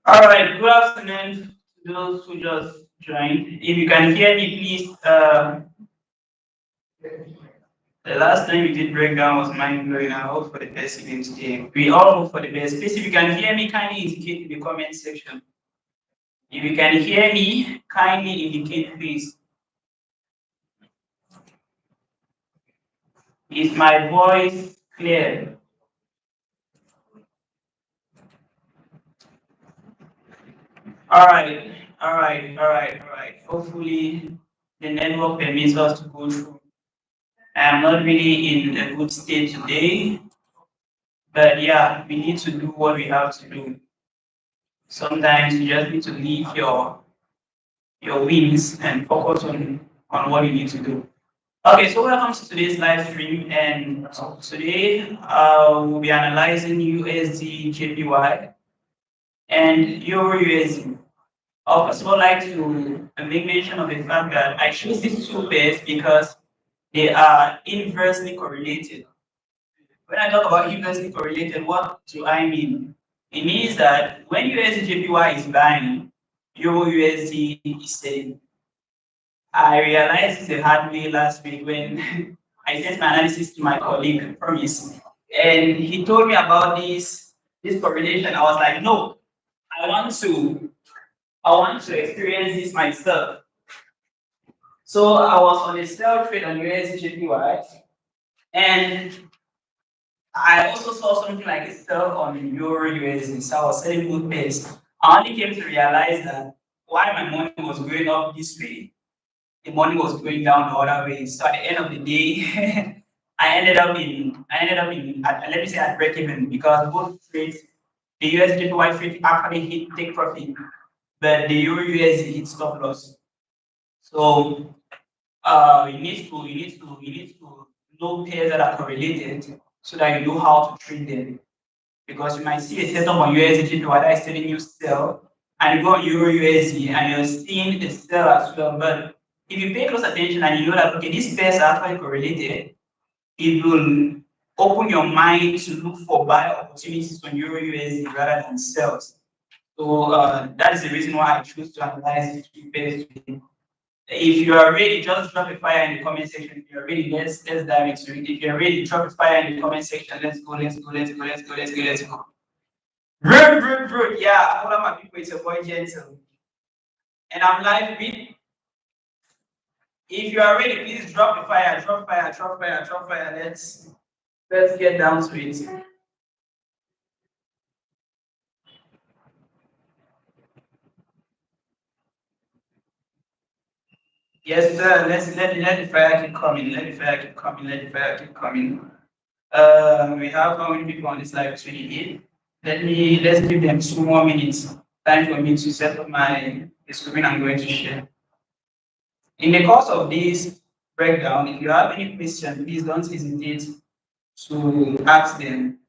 All right, good afternoon to those who just joined. If you can hear me, please. The last time we did breakdown was mind blowing. I hope for the best again today. We all hope for the best. Please, if you can hear me, kindly indicate in the comment section. If you can hear me, kindly indicate, please. Is my voice clear? All right, all right, all right, all right. Hopefully, the network permits us to go through. I am not really in a good state today, but yeah, we need to do what we have to do. Sometimes you just need to leave your wins and focus on what you need to do. Okay, so welcome to today's live stream, and today we'll be analyzing USDJPY and EURUSD. I'll first of all like to make mention of the fact that I choose these two pairs because they are inversely correlated. When I talk about inversely correlated, what do I mean? It means that when USDJPY is buying, EURUSD is selling. I realized this the hard way last week when I sent my analysis to my colleague, Promise, and he told me about this correlation. I was like, no, I want to experience this myself. So I was on a sell trade on USDJPY, and I also saw something like a sell on EURUSD. So I was selling both pairs. I only came to realize that why my money was going up this way, the money was going down the other way. So at the end of the day, I ended up let me say at break even because both trades, the USDJPY trade actually hit take profit, but the EURUSD hit stop loss. So you need to know pairs that are correlated so that you know how to trade them. Because you might see a setup on USDJPY that is telling you sell, and you go on EURUSD and you're seeing the sell as well. But if you pay close attention and you know that okay, these pairs are actually correlated, it will open your mind to look for buy opportunities on EURUSD rather than sells. So that is the reason why I choose to analyze these two pairs today. If you are ready, just drop a fire in the comment section. If you're ready, let's dive into it. If you're ready, drop a fire in the comment section. Let's go, let's go, let's go, let's go, let's go, let's go. Yeah, all of my people, it's your boy Jeantle. And I'm live with If you are ready, please drop the fire, drop fire, drop fire, drop fire. Let's get down to it. Yes, sir. Let the fire keep coming. Let the fire keep coming. Let the fire keep coming. We have how many people on this live? 28. Let's give them 2 more minutes. Time for me to set up the screen I'm going to share. In the course of this breakdown, if you have any question, please don't hesitate to ask them,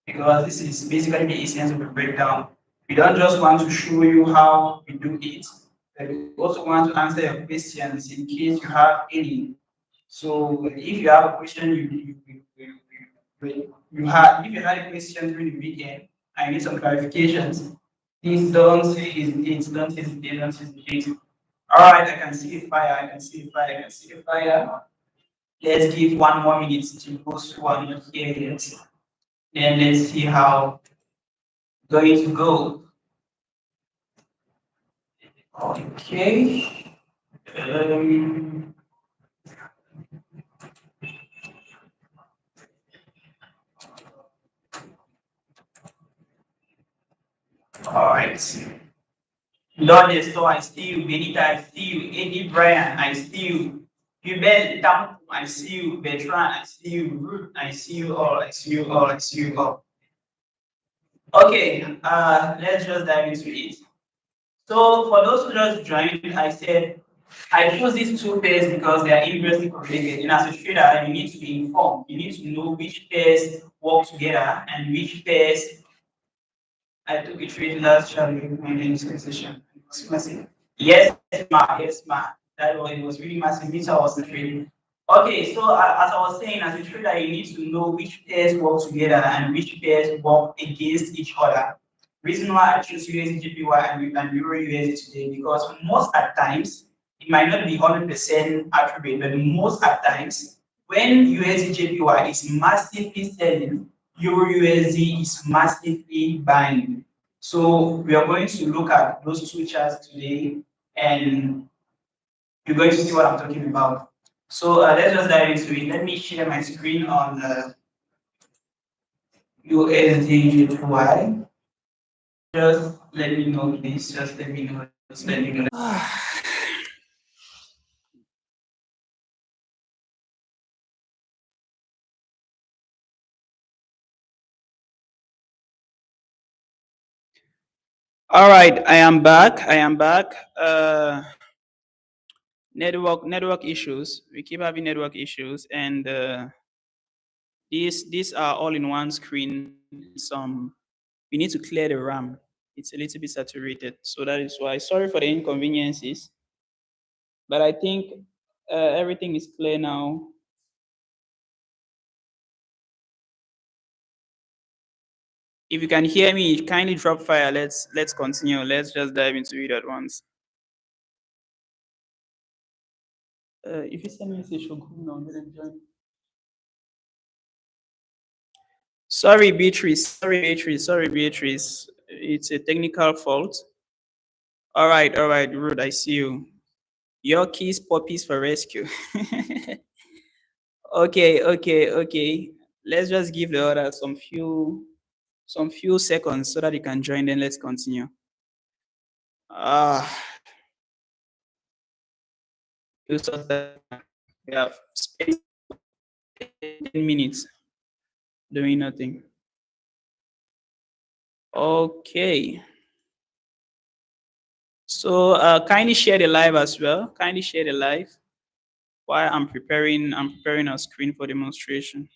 because this is basically the essence of the breakdown. We don't just want to show you how we do it, but we also want to answer your questions in case you have any. So if you have a question, if you had a question during the weekend and you need some clarifications, please don't hesitate. All right, I can see the fire, I can see the fire, I can see the fire. Let's give 1 more minute to those who are not here yet. Then let's see how going to go. Okay. Um, all right. Lord, so I see you. Benita, I see you. Eddie Brian, I see you. Hubert Tam, I see you. Bertrand, I see you. Ruth, I see you all. I see you all. I see you all. Okay, let's just dive into it. So for those who just joined, I said I chose these two pairs because they are inversely correlated. And as a trader, you need to be informed. You need to know which pairs work together and which pairs. I took a trade last Charlie in this session. It was massive. Yes, ma. Yes, ma. That was, it was really massive. Which I was trading. Okay, so as I was saying, as a trader, you need to know which pairs work together and which pairs work against each other. Reason why I choose USDJPY and Euro USD today, because most at times it might not be 100% accurate, but most at times when USDJPY is massively selling, Euro USD is massively buying. So we are going to look at those two charts today, and you're going to see what I'm talking about. So let's just dive into it. Let me share my screen on USDJPY. Just let me know, please. Just let me know. Just let me know. All right, I am back. I am back. Network issues. We keep having network issues, and these are all in one screen. Some we need to clear the RAM. It's a little bit saturated, so that is why. Sorry for the inconveniences, but I think everything is clear now. If you can hear me, kindly drop fire. Let's continue. Let's just dive into it at once. If you send me a message, now let them join. Sorry, Beatrice. Sorry, Beatrice. Sorry, Beatrice. It's a technical fault. All right, Rude. I see you. Your keys, puppies for rescue. Okay. Let's just give the order some few seconds so that you can join. Then let's continue. You sort that we have spent 10 minutes doing nothing. Okay. So kindly share the live as well. Kindly share the live while I'm preparing a screen for demonstration.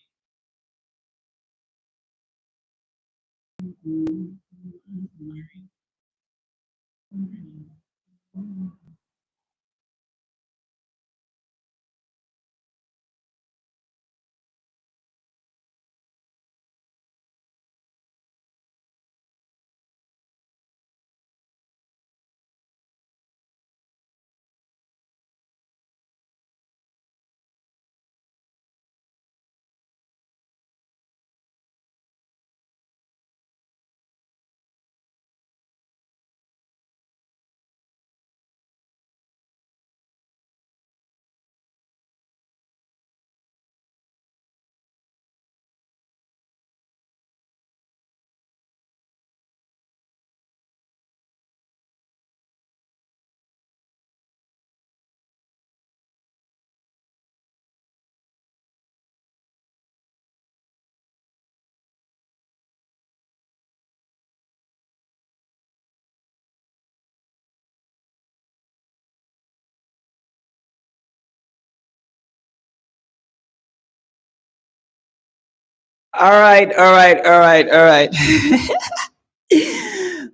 All right, all right, all right, all right.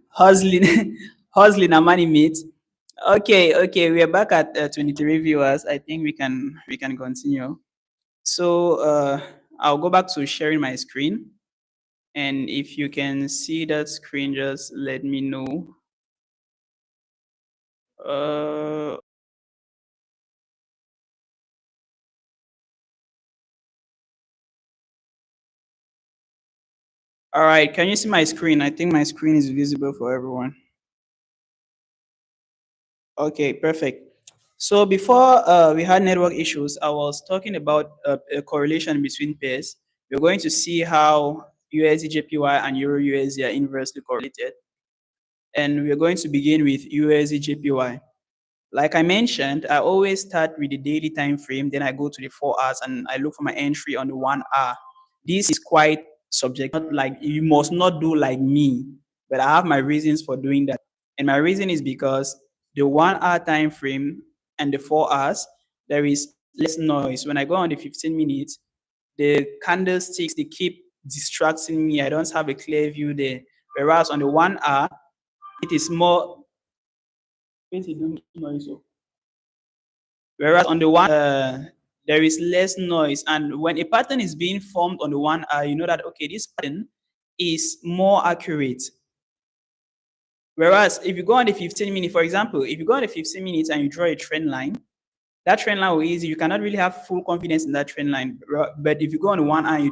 Hustling, hustling, a money meet. Okay, okay, we are back at 23 viewers. I think we can continue. So I'll go back to sharing my screen, and if you can see that screen, just let me know. Uh, all right, can you see my screen? I think my screen is visible for everyone. Okay, perfect. So before we had network issues, I was talking about a correlation between pairs. We're going to see how USDJPY and EURUSD are inversely correlated. And we're going to begin with USDJPY. Like I mentioned, I always start with the daily time frame, then I go to the 4 hours and I look for my entry on the 1 hour. This is quite subjective, not like you must not do like me, but I have my reasons for doing that. And my reason is because the 1 hour time frame and the 4 hours, there is less noise. When I go on the 15 minutes, the candlesticks they keep distracting me. I don't have a clear view there. Whereas on the 1 hour, it is more. Whereas on the one, there is less noise. And when a pattern is being formed on the 1 hour, you know that, okay, this pattern is more accurate. Whereas if you go on the 15 minute, for example, if you go on the 15 minutes and you draw a trend line, that trend line will easy. You cannot really have full confidence in that trend line. But if you go on the 1 hour,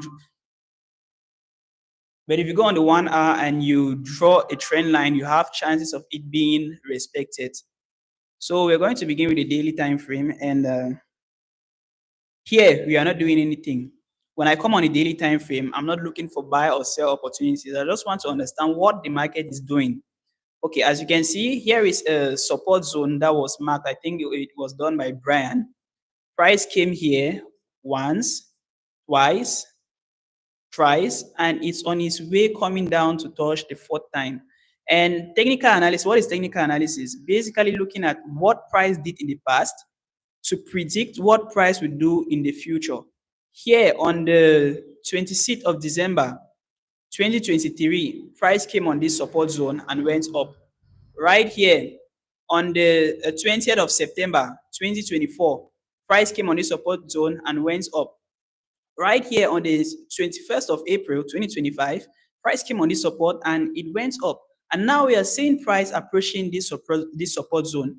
but if you go on the 1 hour and you draw a trend line, you have chances of it being respected. So we're going to begin with the daily time frame, and here, we are not doing anything. When I come on a daily time frame, I'm not looking for buy or sell opportunities. I just want to understand what the market is doing. Okay, as you can see, here is a support zone that was marked. I think it was done by Brian. Price came here once, twice, thrice, and it's on its way coming down to touch the fourth time. And technical analysis, what is technical analysis? Basically looking at what price did in the past to predict what price will do in the future. Here on the 26th of December 2023, price came on this support zone and went up. Right here on the 20th of September 2024, price came on this support zone and went up. Right here on the 21st of April 2025, price came on this support and it went up. And now we are seeing price approaching this support zone.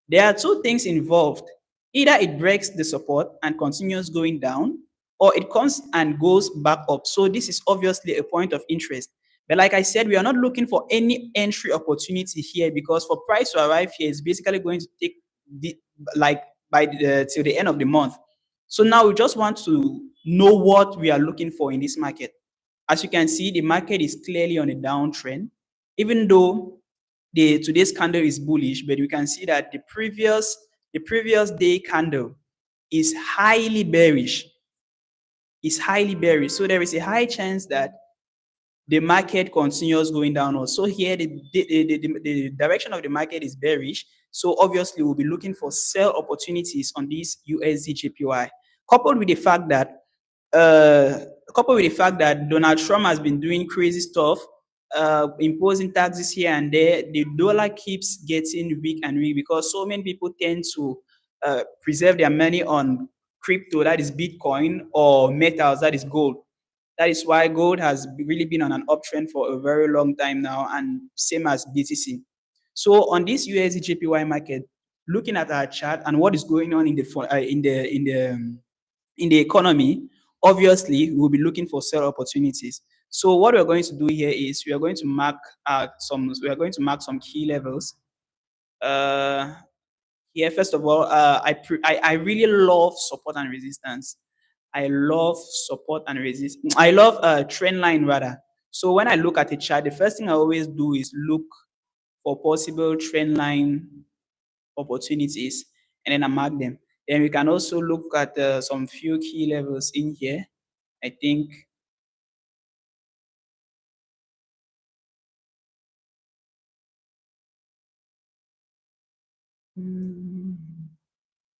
There are two things involved. Either it breaks the support and continues going down, or it comes and goes back up. So this is obviously a point of interest. But like I said, we are not looking for any entry opportunity here because for price to arrive here is basically going to take the, like by the till the end of the month. So now we just want to know what we are looking for in this market. As you can see, the market is clearly on a downtrend, even though the today's candle is bullish, but we can see that the previous day candle is highly bearish. Is highly bearish. So there is a high chance that the market continues going downward. So here the direction of the market is bearish. So obviously we'll be looking for sell opportunities on this USDJPY, coupled with the fact that uh, Donald Trump has been doing crazy stuff, imposing taxes here and there. The dollar keeps getting weak and weak because so many people tend to preserve their money on crypto, that is Bitcoin, or metals, that is gold. That is why gold has really been on an uptrend for a very long time now, and same as BTC. So on this USD market, looking at our chart and what is going on in the economy, obviously we'll be looking for sell opportunities. So what we're going to do here is we are going to mark some key levels. Uh, Here, first of all, I really love support and resistance. I love support and resist. I love trend line rather. So when I look at a chart, the first thing I always do is look for possible trend line opportunities, and then I mark them. Then we can also look at some few key levels in here. I think.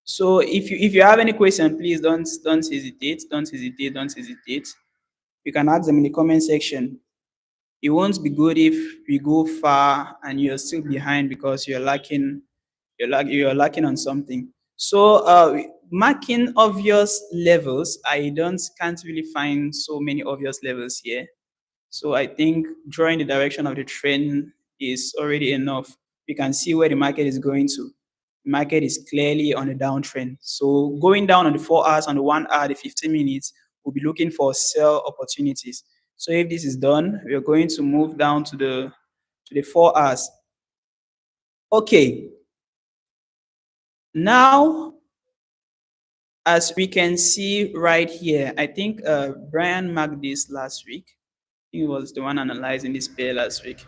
So if you have any question, please don't hesitate. Don't hesitate. Don't hesitate. You can ask them in the comment section. It won't be good if we go far and you're still behind because you're lacking on something. So marking obvious levels, I don't can't really find so many obvious levels here. So I think drawing the direction of the trend is already enough. We can see where the market is going to. The market is clearly on a downtrend. So going down on the 4 hours, on the 1 hour, the 15 minutes, we'll be looking for sell opportunities. So if this is done, we are going to move down to the 4 hours. Okay. Now, as we can see right here, I think Brian marked this last week. He was the one analyzing this pair last week.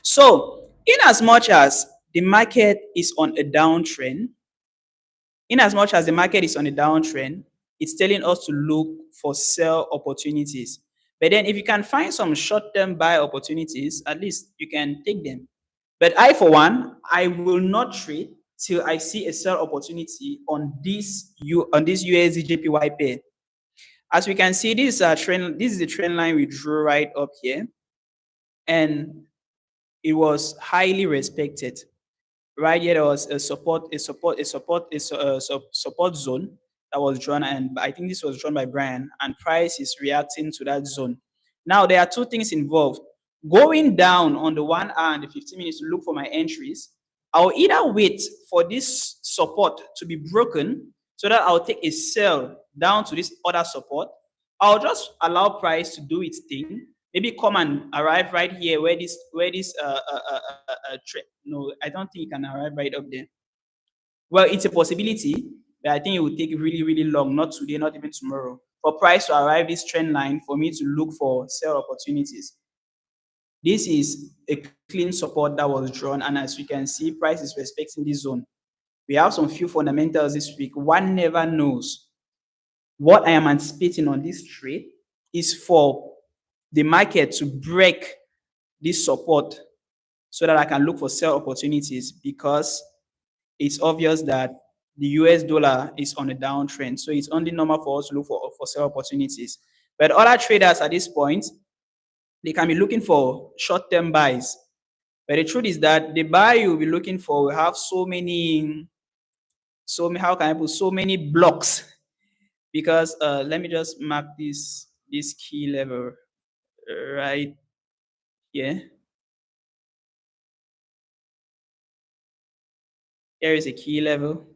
So, in as much as the market is on a downtrend, it's telling us to look for sell opportunities. But then if you can find some short-term buy opportunities, at least you can take them. But I, for one, I will not trade till I see a sell opportunity on this USDJPY pair. As we can see, this is a trend. This is the trend line we drew right up here, and it was highly respected. Right here, there was a support zone that was drawn, and I think this was drawn by Brian, and price is reacting to that zone. Now, there are two things involved. Going down on the 1 hour and the 15 minutes to look for my entries, I'll either wait for this support to be broken so that I'll take a sell down to this other support. I'll just allow price to do its thing. Maybe come and arrive right here where this no, I don't think it can arrive right up there. Well, it's a possibility, but I think it will take really, really long, not today, not even tomorrow, for price to arrive this trend line for me to look for sell opportunities. This is a clean support that was drawn, and as you can see, price is respecting this zone. We have some few fundamentals this week. One never knows. What I am anticipating on this trade is for the market to break this support so that I can look for sell opportunities, because it's obvious that the US dollar is on a downtrend. So it's only normal for us to look for sell opportunities. But other traders at this point, they can be looking for short-term buys. But the truth is that the buy you'll be looking for will have so many blocks. Because let me just mark this key level right here. Here is a key level.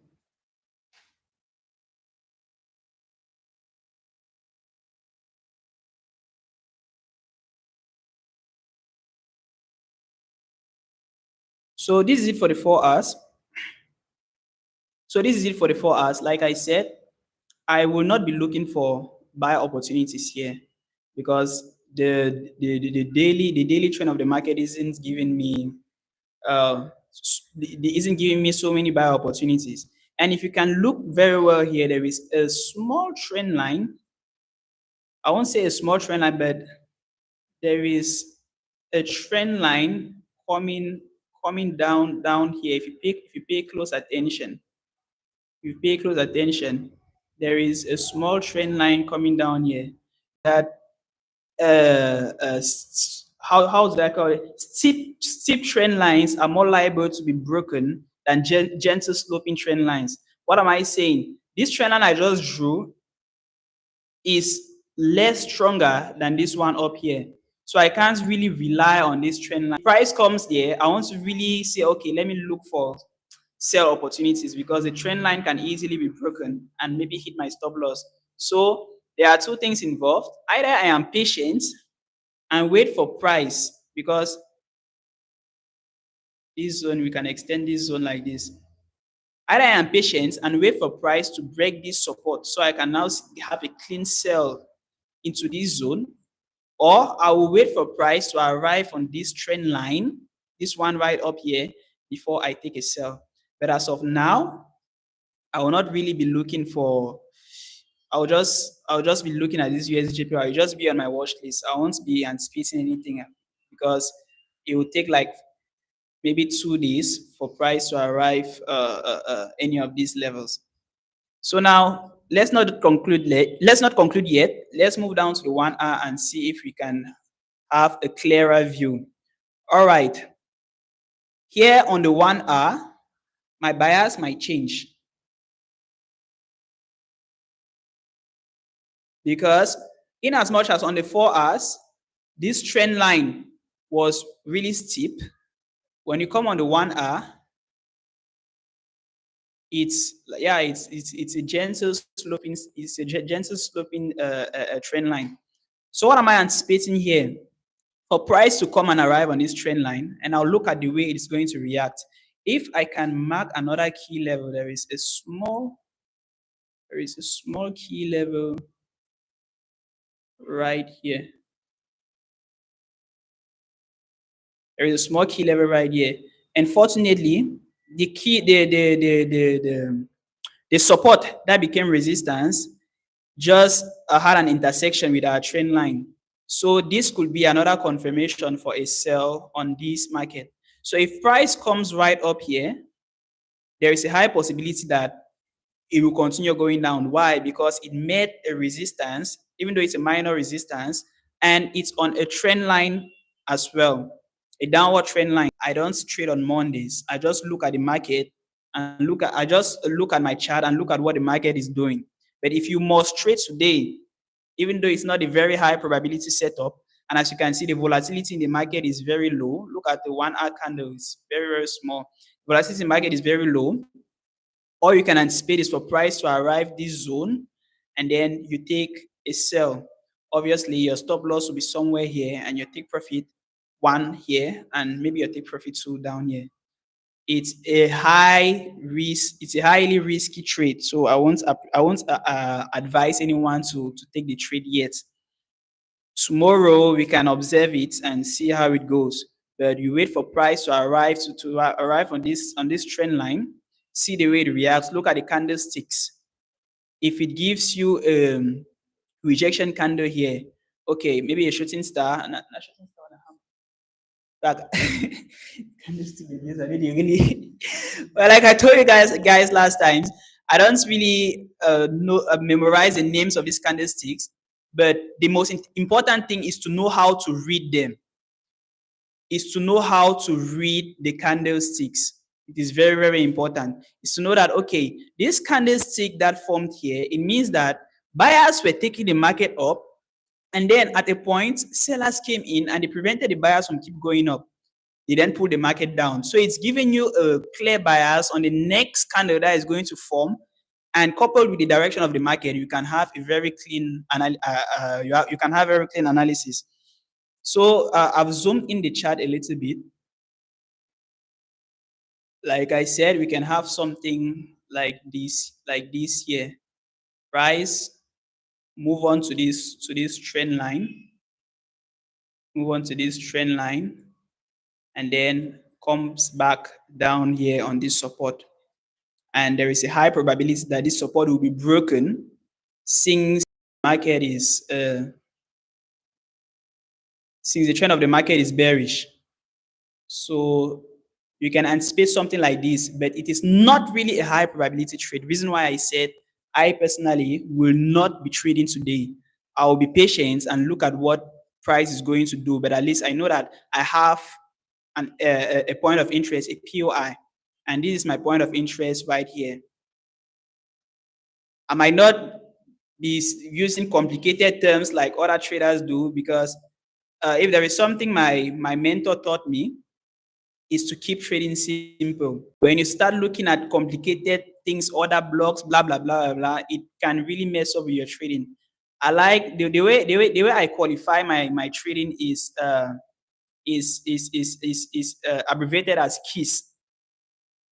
So this is it for the 4 hours. Like I said, I will not be looking for buy opportunities here, because the daily trend of the market isn't giving me so many buy opportunities. And if you can look very well here, there is a small trend line. I won't say a small trend line, but there is a trend line coming down here. If you pay close attention, there is a small trend line coming down here that how's that called? Steep trend lines are more liable to be broken than gentle sloping trend lines. What am I saying? This trend line I just drew is less stronger than this one up here. So I can't really rely on this trend line. Price comes there, I want to really say, okay, let me look for sell opportunities, because the trend line can easily be broken and maybe hit my stop loss. So there are two things involved. Either I am patient and wait for price, because this zone, we can extend this zone like this. Either I am patient and wait for price to break this support so I can now have a clean sell into this zone, or I will wait for price to arrive on this trend line, this one right up here, before I take a sell. But as of now, I will not really be looking for. I'll just be looking at this USDJPY. I'll just be on my watch list. I won't be anticipating anything, because it will take like maybe 2 days for price to arrive any of these levels. So now let's not conclude yet. Let's move down to the 1 hour and see if we can have a clearer view. All right. Here on the 1 hour, my bias might change because in as much as on the 4 hours, this trend line was really steep. When you come on the 1 hour, it's a gentle sloping trend line. So what am I anticipating here? For price to come and arrive on this trend line, and I'll look at the way it's going to react. If I can mark another key level, there is a small key level right here. There is a small key level right here. And fortunately, the support that became resistance just had an intersection with our trend line. So this could be another confirmation for a sell on this market. So if price comes right up here, there is a high possibility that it will continue going down. Why? Because it met a resistance, even though it's a minor resistance, and it's on a trend line as well, a downward trend line. I don't trade on Mondays. I just look at the market and I just look at my chart and look at what the market is doing. But if you must trade today, even though it's not a very high probability setup, and as you can see, the volatility in the market is very low. Look at the 1 hour candle, it's very, very small. Volatility in the market is very low. All you can anticipate is for price to arrive this zone, and then you take a sell. Obviously, your stop loss will be somewhere here, and your take profit 1 here, and maybe your take profit 2 down here. It's a high risk. It's a highly risky trade. So I won't advise anyone to take the trade yet. Tomorrow we can observe it and see how it goes. But you wait for price to arrive arrive on this trend line. See the way it reacts. Look at the candlesticks. If it gives you rejection candle here, okay, maybe a shooting star. Not shooting star. That candlestick videos are really. Well, like I told you guys last time, I don't really memorize the names of these candlesticks, but the most important thing is to know how to read them. Is to know how to read the candlesticks. It is very, very important. Is to know that, okay, this candlestick that formed here, it means that buyers were taking the market up, and then at a point, sellers came in and they prevented the buyers from keep going up. They then pull the market down. So it's giving you a clear bias on the next candle that is going to form, and coupled with the direction of the market, you can have a very clean you can have very clean analysis. So I've zoomed in the chart a little bit. Like I said, we can have something like this here. Price move on to this trend line. Move on to this trend line, and then comes back down here on this support. And there is a high probability that this support will be broken since market is since the trend of the market is bearish. So you can anticipate something like this, but it is not really a high probability trade. Reason why I said I personally will not be trading today. I will be patient and look at what price is going to do, but at least I know that I have a point of interest, a POI, and this is my point of interest right here. I might not be using complicated terms like other traders do, because if there is something my mentor taught me, is to keep trading simple. When you start looking at complicated things, order blocks, blah blah blah blah blah, it can really mess up with your trading. I like the way I qualify my trading is abbreviated as KISS.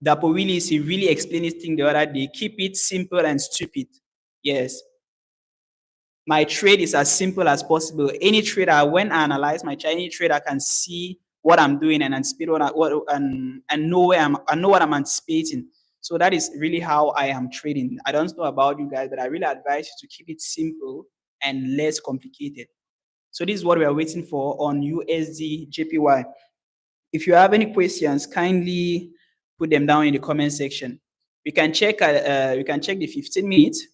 Dapo Willis, he really explained this thing the other day. Keep it simple and stupid. Yes. My trade is as simple as possible. Any trader, when I analyze my chart, any trader can see what I'm doing and anticipate and know what I'm anticipating. So that is really how I am trading. I don't know about you guys, but I really advise you to keep it simple and less complicated. So this is what we are waiting for on USDJPY. If you have any questions, kindly put them down in the comment section. We can check the 15 minutes.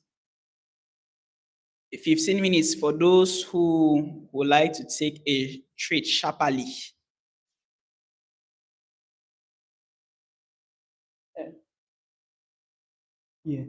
15 minutes for those who would like to take a trade sharply. Yeah,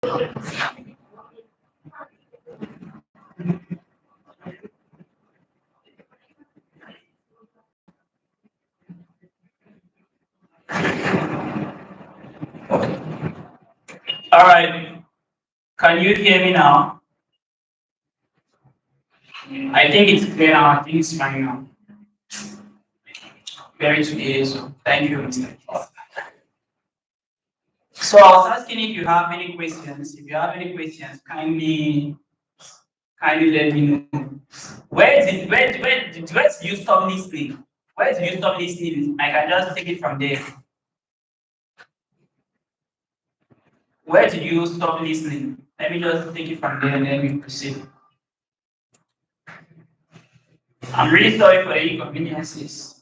All right. Can you hear me now? I think it's clear now. I think it's fine now. Very today, so thank you, Mr. So I was asking if you have any questions. If you have any questions, kindly let me know. Where did you stop listening? Where did you stop listening? I can just take it from there. Where did you stop listening? Let me just take it from there and then we proceed. I'm really sorry for the inconveniences.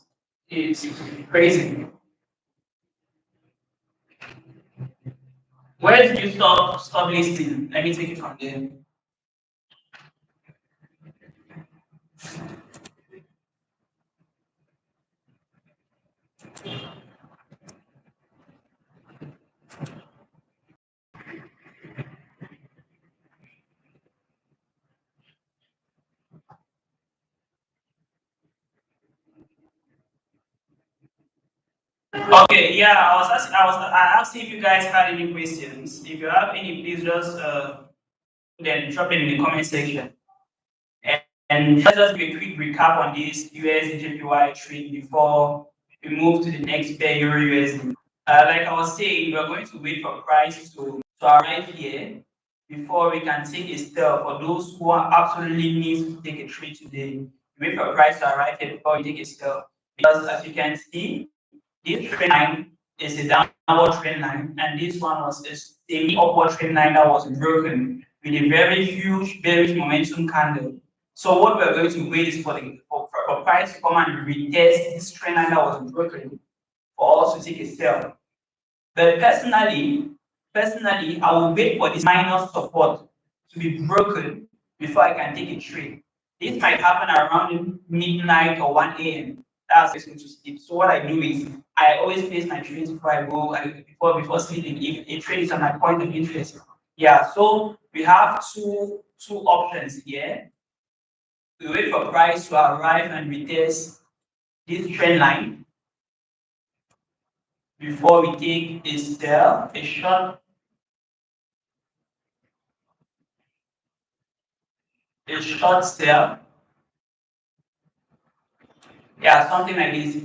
It's crazy. Where did you stop listening? Let me take it from there. Okay, yeah, I asked if you guys had any questions. If you have any, please just then drop them in the comment section. And let's just do a quick recap on this USDJPY trade before we move to the next pair Euro USD. Like I was saying, we're going to wait for price to arrive here before we can take a sell. For those who are absolutely needs to take a trade today, wait for price to arrive here before we take a sell. Because as you can see, this trend line is a downward trend line, and this one was a semi upward trend line that was broken with a very huge bearish momentum candle. So what we're going to wait is for price to come and retest this trend line that was broken for us to take a sell. But personally, I will wait for this minor support to be broken before I can take a trade. This might happen around midnight or 1 a.m. That's going to sleep. So what I do is I always place my trades before I go before sleeping. If a trade is on my point of interest. Yeah, so we have two options here. We wait for price to arrive and retest this trend line before we take a sell, a short sell. Yeah, something like this.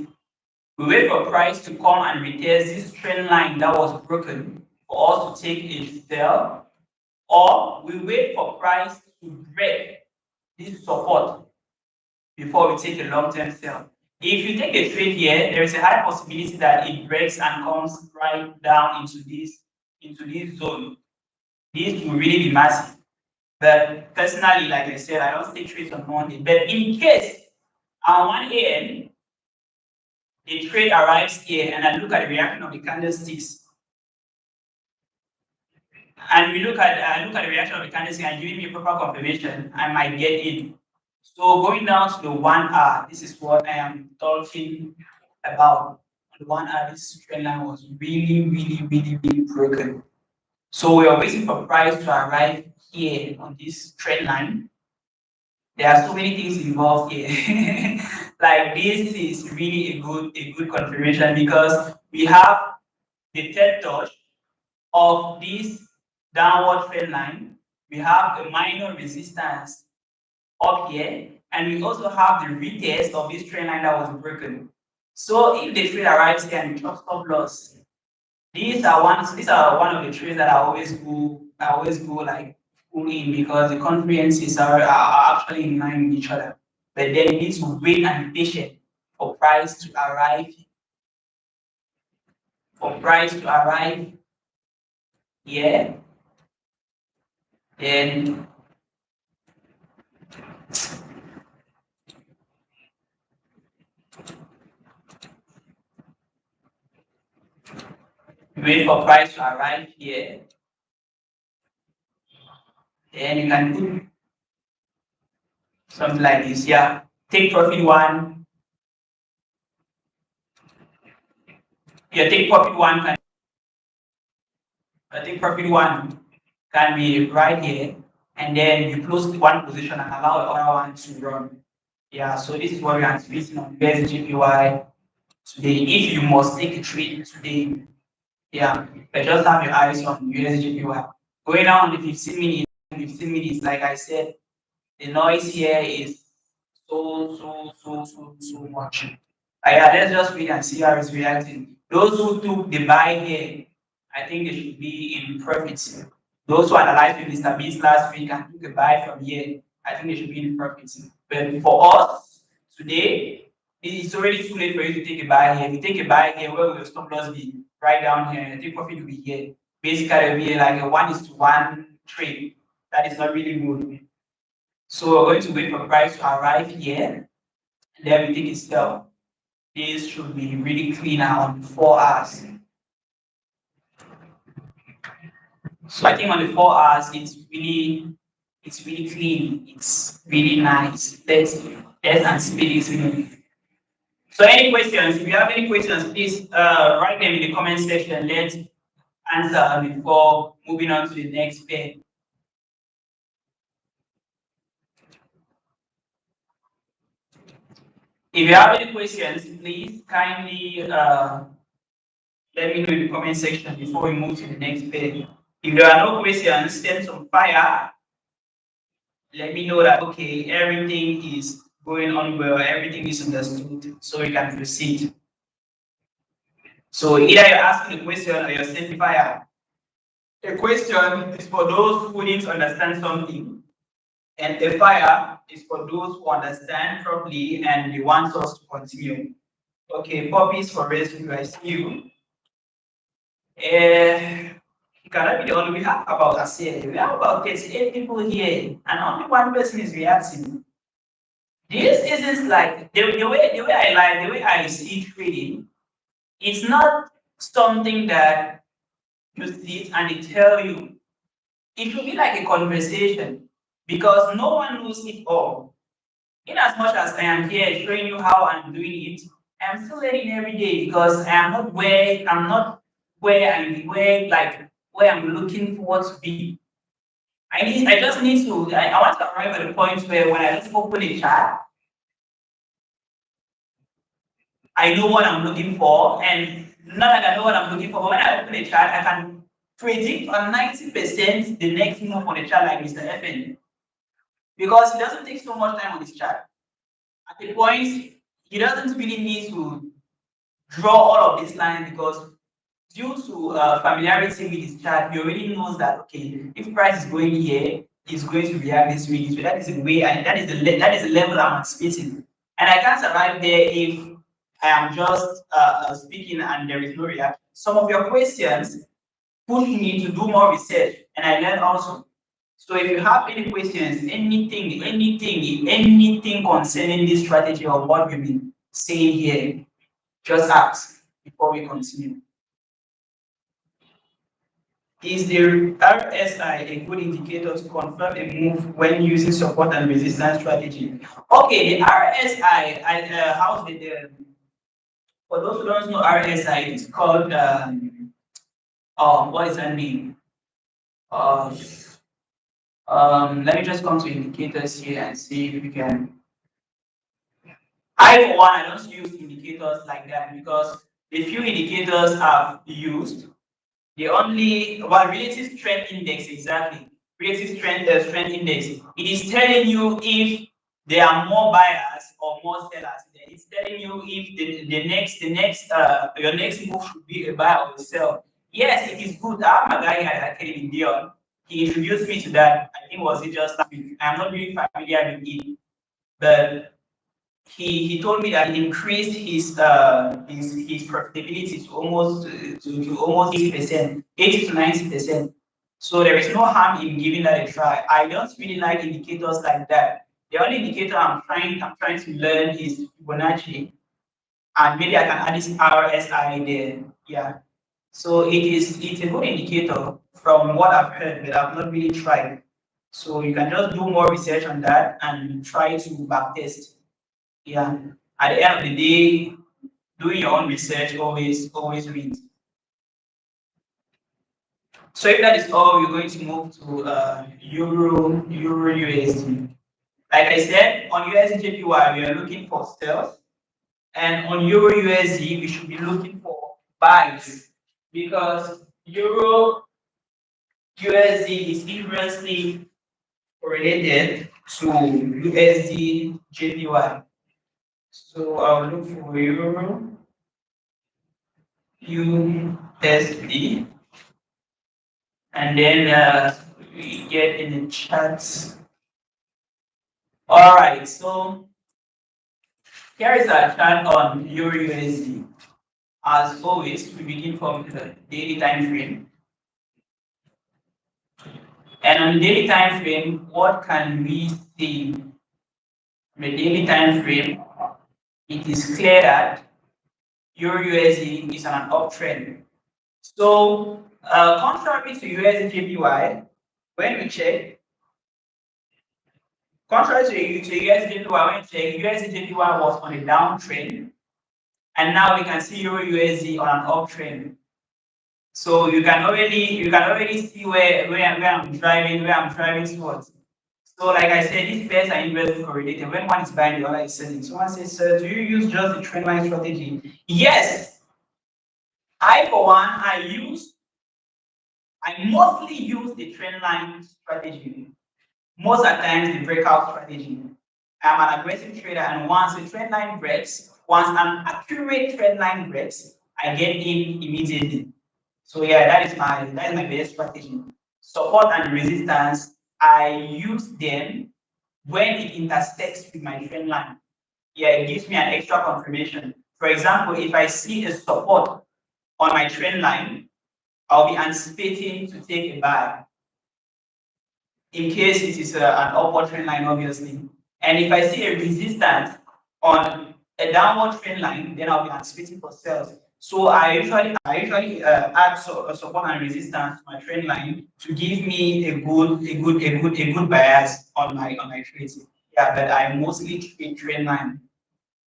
We wait for price to come and retest this trend line that was broken for us to take a sell, or we wait for price to break this support before we take a long-term sell. If you take a trade here, there is a high possibility that it breaks and comes right down into this zone. This will really be massive. But personally, like I said, I don't take trades on Monday. But in case at 1 a.m. the trade arrives here and I look at the reaction of the candlesticks, and we look at I look at the reaction of the candlestick and giving me a proper confirmation, I might get in. So going down to the 1 hour, this is what I am talking about. On the 1 hour, this trend line was really broken. So we are waiting for price to arrive here on this trend line. There are so many things involved here. Like this is really a good confirmation because we have the third touch of this downward trend line. We have a minor resistance up here, and we also have the retest of this trend line that was broken. So if the trade arrives here and we drop stop loss, these are one of the trades that I always go like full in because the confluences are actually in line with each other. But then you need to wait and be patient for price to arrive, here. Then wait for price to arrive here. Then you can put something like this. Yeah. Take profit one. Yeah, take profit one. Take profit one can be right here, and then you close the one position and allow the other one to run. Yeah, so this is what we are anticipating on USDJPY today. If you must take a trade today, yeah, but just have your eyes on USDJPY. Going down on the 15 minutes, like I said, the noise here is so much. Yeah, let's just wait and see how it's reacting. Those who took the buy here, I think they should be in profits. Those who analyzed with Mr. Beast last week and took a buy from here, I think they should be in profits. But for us today, it's already too late for you to take a buy here. If you take a buy here, where will your stop loss be? Right down here. I think profit will be here. Basically, it will be like a 1:1 trade. That is not really good. So we're going to wait for the price to arrive here, and then we take a sell. This should be really clean on 4 hours. So I think on the 4 hours, it's really clean. It's really nice. Let's anticipate this move. So any questions? If you have any questions, please write them in the comment section. Let's answer before moving on to the next pair. If you have any questions, please kindly let me know in the comment section before we move to the next page. If there are no questions, send some fire. Let me know that okay, everything is going on well, everything is understood, so we can proceed. So either you're asking a question or you're sending fire. A question is for those who didn't understand something, and a fire is for those who understand properly and they want us to continue. Okay, puppies for rescue, I see you. You cannot be the only. We have about I say we have about 38 people here, and only one person is reacting. This isn't like the way I see trading. It's not something that you sit and they tell you. It should be like a conversation because no one knows it all. In as much as I am here showing you how I'm doing it, I'm still learning every day because I'm not where I'm looking forward to be. I just need to I want to arrive at a point where when I just open a chat, I know what I'm looking for, and not like I know what I'm looking for, but when I open a chart, I can predict on 90% the next move on the chart like Mr. FN. Because he doesn't take so much time on his chart. At the point, he doesn't really need to draw all of these lines because due to familiarity with his chart, he already knows that okay, if price is going here, it's going to react this way. So that is the way, and that is the level I'm anticipating. And I can't arrive there if I am just speaking and there is no reaction. Some of your questions push me to do more research, and I learn also. So if you have any questions, anything concerning this strategy or what we've been saying here, just ask before we continue. Is the RSI a good indicator to confirm a move when using support and resistance strategy? Okay, the RSI, how's the for those who don't know RSI, it's called what is that name? Let me just come to indicators here and see if we can. I for one, I don't use indicators like that because the few indicators I've used, the only relative strength index exactly. Relative strength index. It is telling you if there are more buyers or more sellers. It's telling you if the next your next move should be a buy or a sell. Yes, it is good. I have a guy at Academy Dion. He introduced me to that. I think was it just last week. I'm not really familiar with it, but he told me that he increased his profitability to almost 80%, 80 to 90%. So there is no harm in giving that a try. I don't really like indicators like that. The only indicator I'm trying to learn is Fibonacci, and maybe I can add this RSI there. Yeah. So it's a good indicator from what I've heard, but I've not really tried. So you can just do more research on that and try to backtest. Yeah. At the end of the day, doing your own research always wins. So if that is all, we're going to move to Euro USD. Like I said, on USDJPY, we are looking for sales, and on Euro USD, we should be looking for buys because Euro USD is inversely correlated to USD JPY. So I'll look for Euro USD, and then we get in the charts. All right, so here is our chart on Euro USD. As always, we begin from the daily time frame. And on the daily time frame, what can we see? On the daily time frame, it is clear that Euro USD is on an uptrend. So, contrary to USD JPY, when we check, contrary to USD JPY, when we check, USD JPY was on a downtrend, and now we can see Euro USD on an uptrend. So you can already see where I'm driving towards. So like I said, these pairs are inversely correlated. When one is buying, the other is selling. Someone says, sir, do you use just the trend line strategy? Yes. I for one, I mostly use the trend line strategy. Most of the times the breakout strategy. I'm an aggressive trader, and once the trend line breaks, once an accurate trend line breaks, I get in immediately. So yeah, that is my best strategy. Support and resistance, I use them when it intersects with my trend line. Yeah, it gives me an extra confirmation. For example, if I see a support on my trend line, I'll be anticipating to take a buy in case it is an upward trend line, obviously. And if I see a resistance on a downward trend line, then I'll be anticipating for sales. So I usually add support and resistance to my trend line to give me a good bias on my trades. Yeah, but I mostly trade trend line,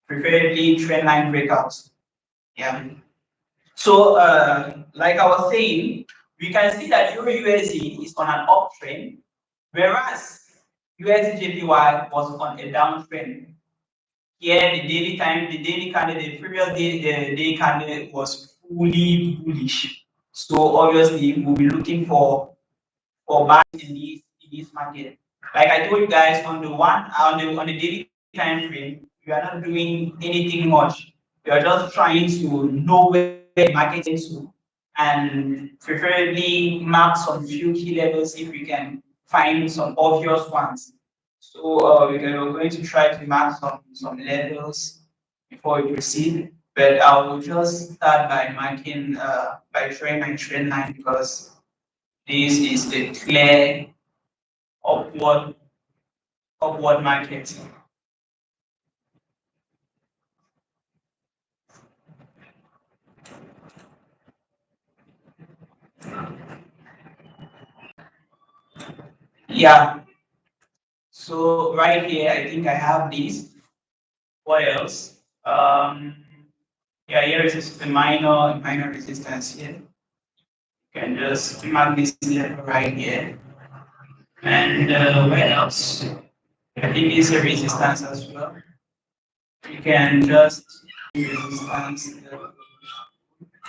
preferably trend line breakouts. Yeah. So like I was saying, we can see that Euro USD is on an uptrend, whereas USDJPY was on a downtrend. Here, the daily candle, the previous day, the day candle was fully bullish. So obviously, we'll be looking for buys in this market. Like I told you guys, on the daily time frame, we are not doing anything much. We are just trying to know where the market is to, and preferably mark some few key levels if we can find some obvious ones. So we're going to try to mark some levels before we proceed. But I will just start by marking by drawing my trend line because this is a clear upward market. Yeah. So right here, I think I have this. What else? Yeah, here is a minor resistance here. You can just mark this level right here. And where else? I think it's a resistance as well. You can just resistance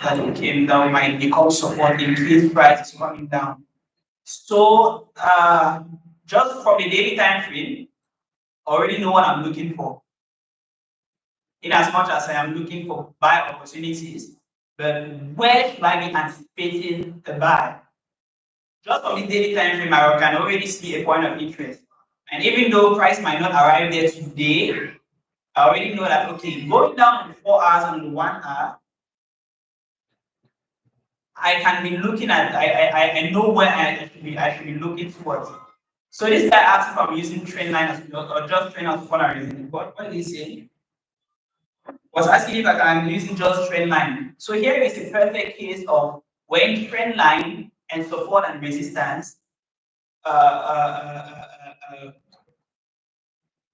that came down might become support in case price is coming down. So just from the daily time frame, I already know what I'm looking for. In as much as I am looking for buy opportunities, but where should I be anticipating the buy? Just from the daily time frame, I can already see a point of interest. And even though price might not arrive there today, I already know that okay, going down on the 4 hours and the 1 hour, I can be looking at I know where I should be looking towards. So this guy asked if I'm using trend line as well or just trend as polarizing. What did he say? Was asking if I can using just trend line. So here is a perfect case of when trend line and support and resistance uh, uh, uh, uh,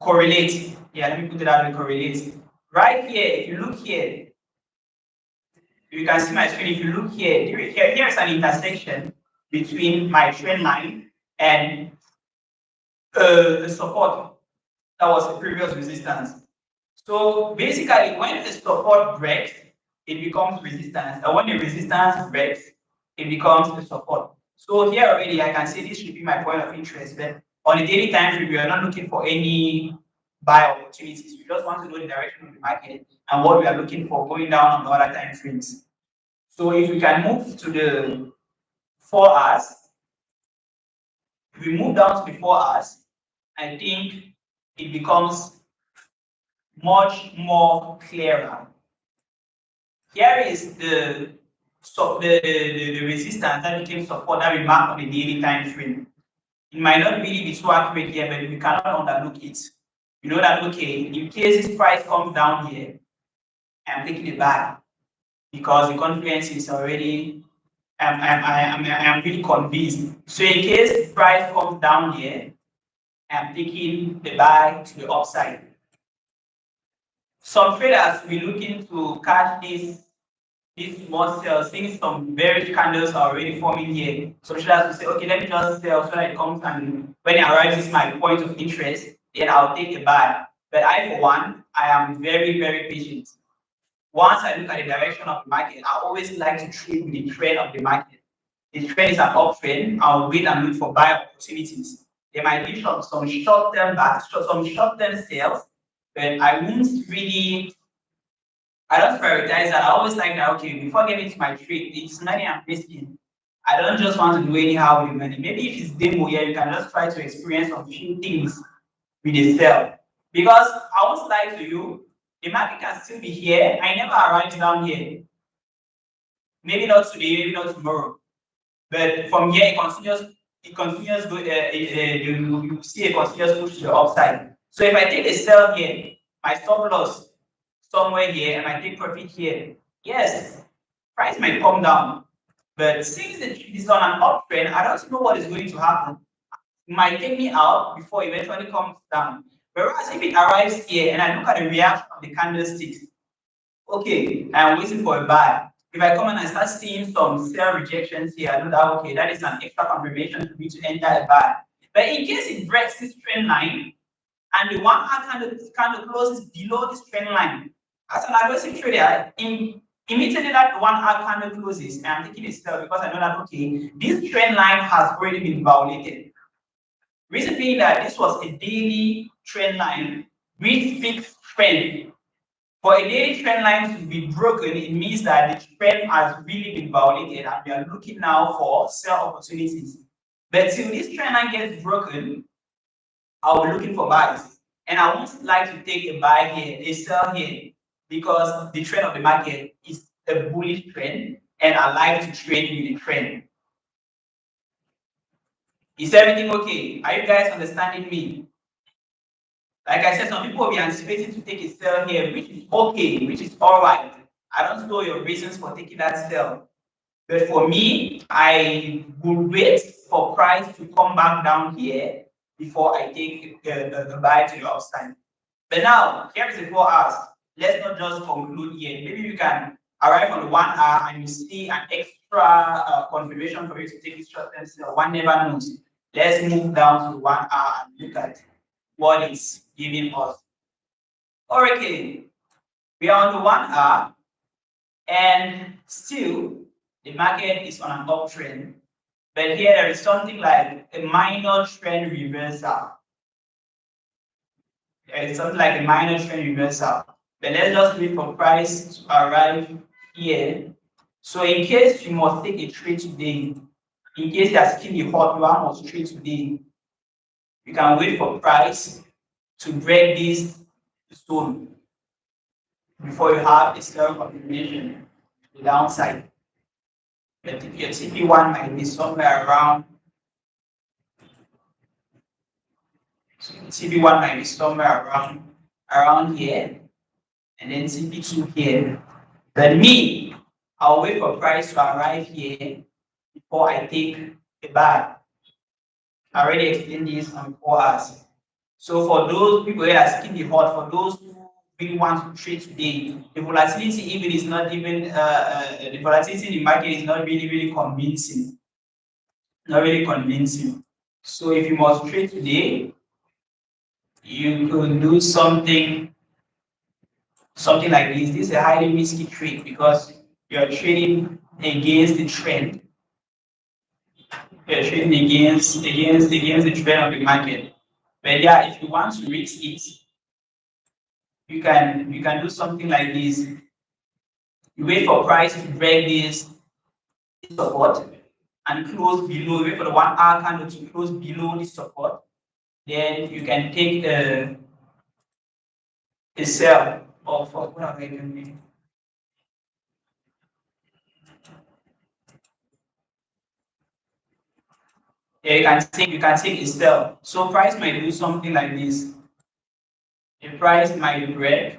correlate. Yeah, let me put it out and correlate. Right here, if you look here, you can see my screen. If you look here, here's an intersection. between my trend line and the support that was the previous resistance. So basically, when the support breaks, it becomes resistance, and when the resistance breaks, it becomes the support. So here already, I can say this should be my point of interest. But on the daily time frame, we are not looking for any buy opportunities. We just want to know the direction of the market and what we are looking for going down on the other time frames. So if we can move to the 4 hours, if we move down to the 4 hours, I think it becomes much more clearer. Here is the resistance that became support that we mark on the daily time frame. It might not really be so accurate here, but we cannot underlook it. You know that, okay, in case this price comes down here, I'm taking it back because the confluence is already, I'm really convinced. So in case the price comes down here, I'm taking the buy to the upside. Some traders will be looking to catch these small sales, since some bearish candles are already forming here. So traders will say, okay, let me just sell so that it comes, and when it arrives my point of interest, then I'll take a buy. But I, for one, I am very, very patient. Once I look at the direction of the market, I always like to trade with the trend of the market. The trend is an uptrend, I'll wait and look for buy opportunities. There might be some short-term backs, some short-term sales, but I won't really, I don't prioritize that. I always like that, okay, before getting to my trade, it's money I'm risking. I don't just want to do anyhow with the money. Maybe if it's demo here, you can just try to experience some few things with the sell. Because I won't lie to you, the market can still be here. I never arrived down here. Maybe not today, maybe not tomorrow. But from here, it continues go, you see a continuous push to the upside. So if I take a sell here, my stop loss somewhere here, and I take profit here, yes, price might come down. But since it is on an uptrend, I don't know what is going to happen. It might take me out before it eventually comes down. Whereas if it arrives here and I look at the reaction of the candlesticks, okay, I'm waiting for a buy. If I come and I start seeing some sell rejections here, I know that, okay, that is an extra confirmation for me to enter a buy. But in case it breaks this trend line and the 1 hour candle closes below this trend line, as an aggressive trader, immediately that 1 hour candle closes, I'm taking a sell because I know that, okay, this trend line has already been violated. Reason being that this was a daily trend line with fixed trend. For a daily trend line to be broken, it means that the trend has really been violated and we are looking now for sell opportunities. But till this trend line gets broken, I'll be looking for buys. And I won't like to take a buy here, a sell here, because the trend of the market is a bullish trend and I like to trade with the trend. Is everything okay? Are you guys understanding me? Like I said, some people will be anticipating to take a sell here, which is okay, which is all right. I don't know your reasons for taking that sell. But for me, I would wait for price to come back down here before I take the buy to the upside. But now, here is the 4 hours. Let's not just conclude here. Maybe you can arrive on the 1 hour and you see an extra confirmation for you to take this short-term sell. One never knows. Let's move down to 1 hour and look at what it's giving us. Okay, we are on the 1 hour and still the market is on an uptrend. But here there is something like a minor trend reversal. There is something like a minor trend reversal. But let's just wait for price to arrive here. So in case you must take a trade today, in case you are still hot, you must trade today, you can wait for price to break this zone before you have a sell confirmation to the downside. Your TP1 might be somewhere around. TP1 might be somewhere around here, and then TP2 here. But me, I'll wait for price to arrive here before I take a buy. I already explained this on 4 hours. So for those people who are skin the hot, for those who really want to trade today, the volatility even is not even the volatility in the market is not really convincing. not really convincing. So if you must trade today, you could do something like this. This is a highly risky trade because you're trading against the trend. You're trading against the trend of the market. But yeah, if you want to risk it, you can do something like this. You wait for price to break this support and close below. You wait for the 1 hour candle to close below this support. Then you can take a sell of what am I doing? Yeah, you can take a sell. So price might do something like this. The price might break,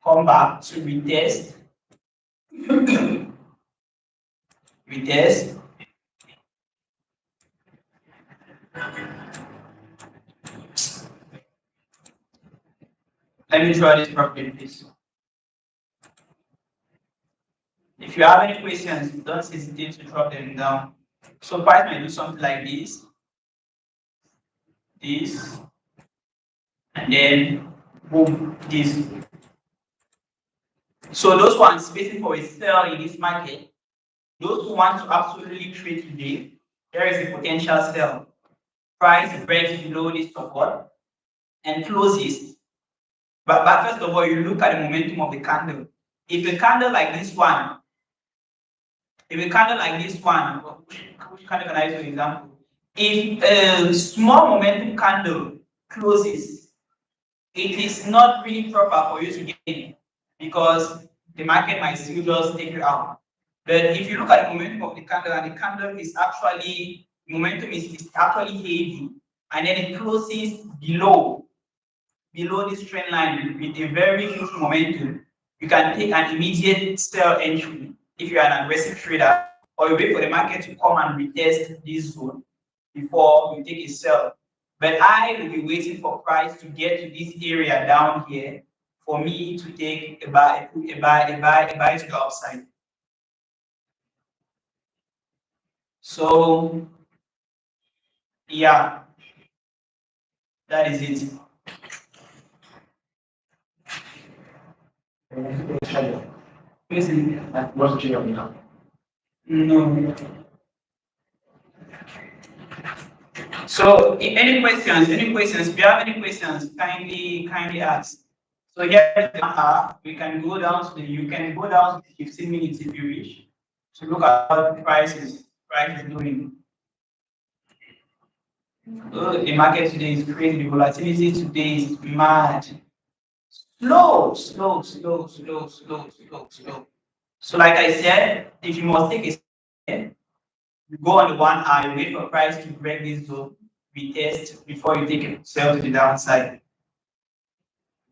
come back to retest, retest. Let me draw this properly, please. If you have any questions, don't hesitate to drop them down. So price might do something like this, and then boom, this. So those ones waiting for a sell in this market, those who want to absolutely trade today, there is a potential sell. Price breaks below this support and closes. But first of all, you look at the momentum of the candle. If a candle like this one, which candle can I use for example? If a small momentum candle closes, it is not really proper for you to get in because the market might still just take you out. But if you look at the momentum of the candle and the candle is actually momentum is actually heavy and then it closes below this trend line with a very huge momentum, you can take an immediate sell entry if you are an aggressive trader, or you wait for the market to come and retest this zone before you take a sell. But I will be waiting for price to get to this area down here for me to take a buy to the upside. So yeah, that is it. No. So any questions? If you have any questions, kindly ask. So here is the we can go down to you can go down to 15 minutes if you wish to look at how the price is doing. The market today is crazy. The volatility today is mad. Slow. So like I said, if you must take a step, you go on the 1 hour, you wait for price to break this zone, retest before you take a sell to the downside.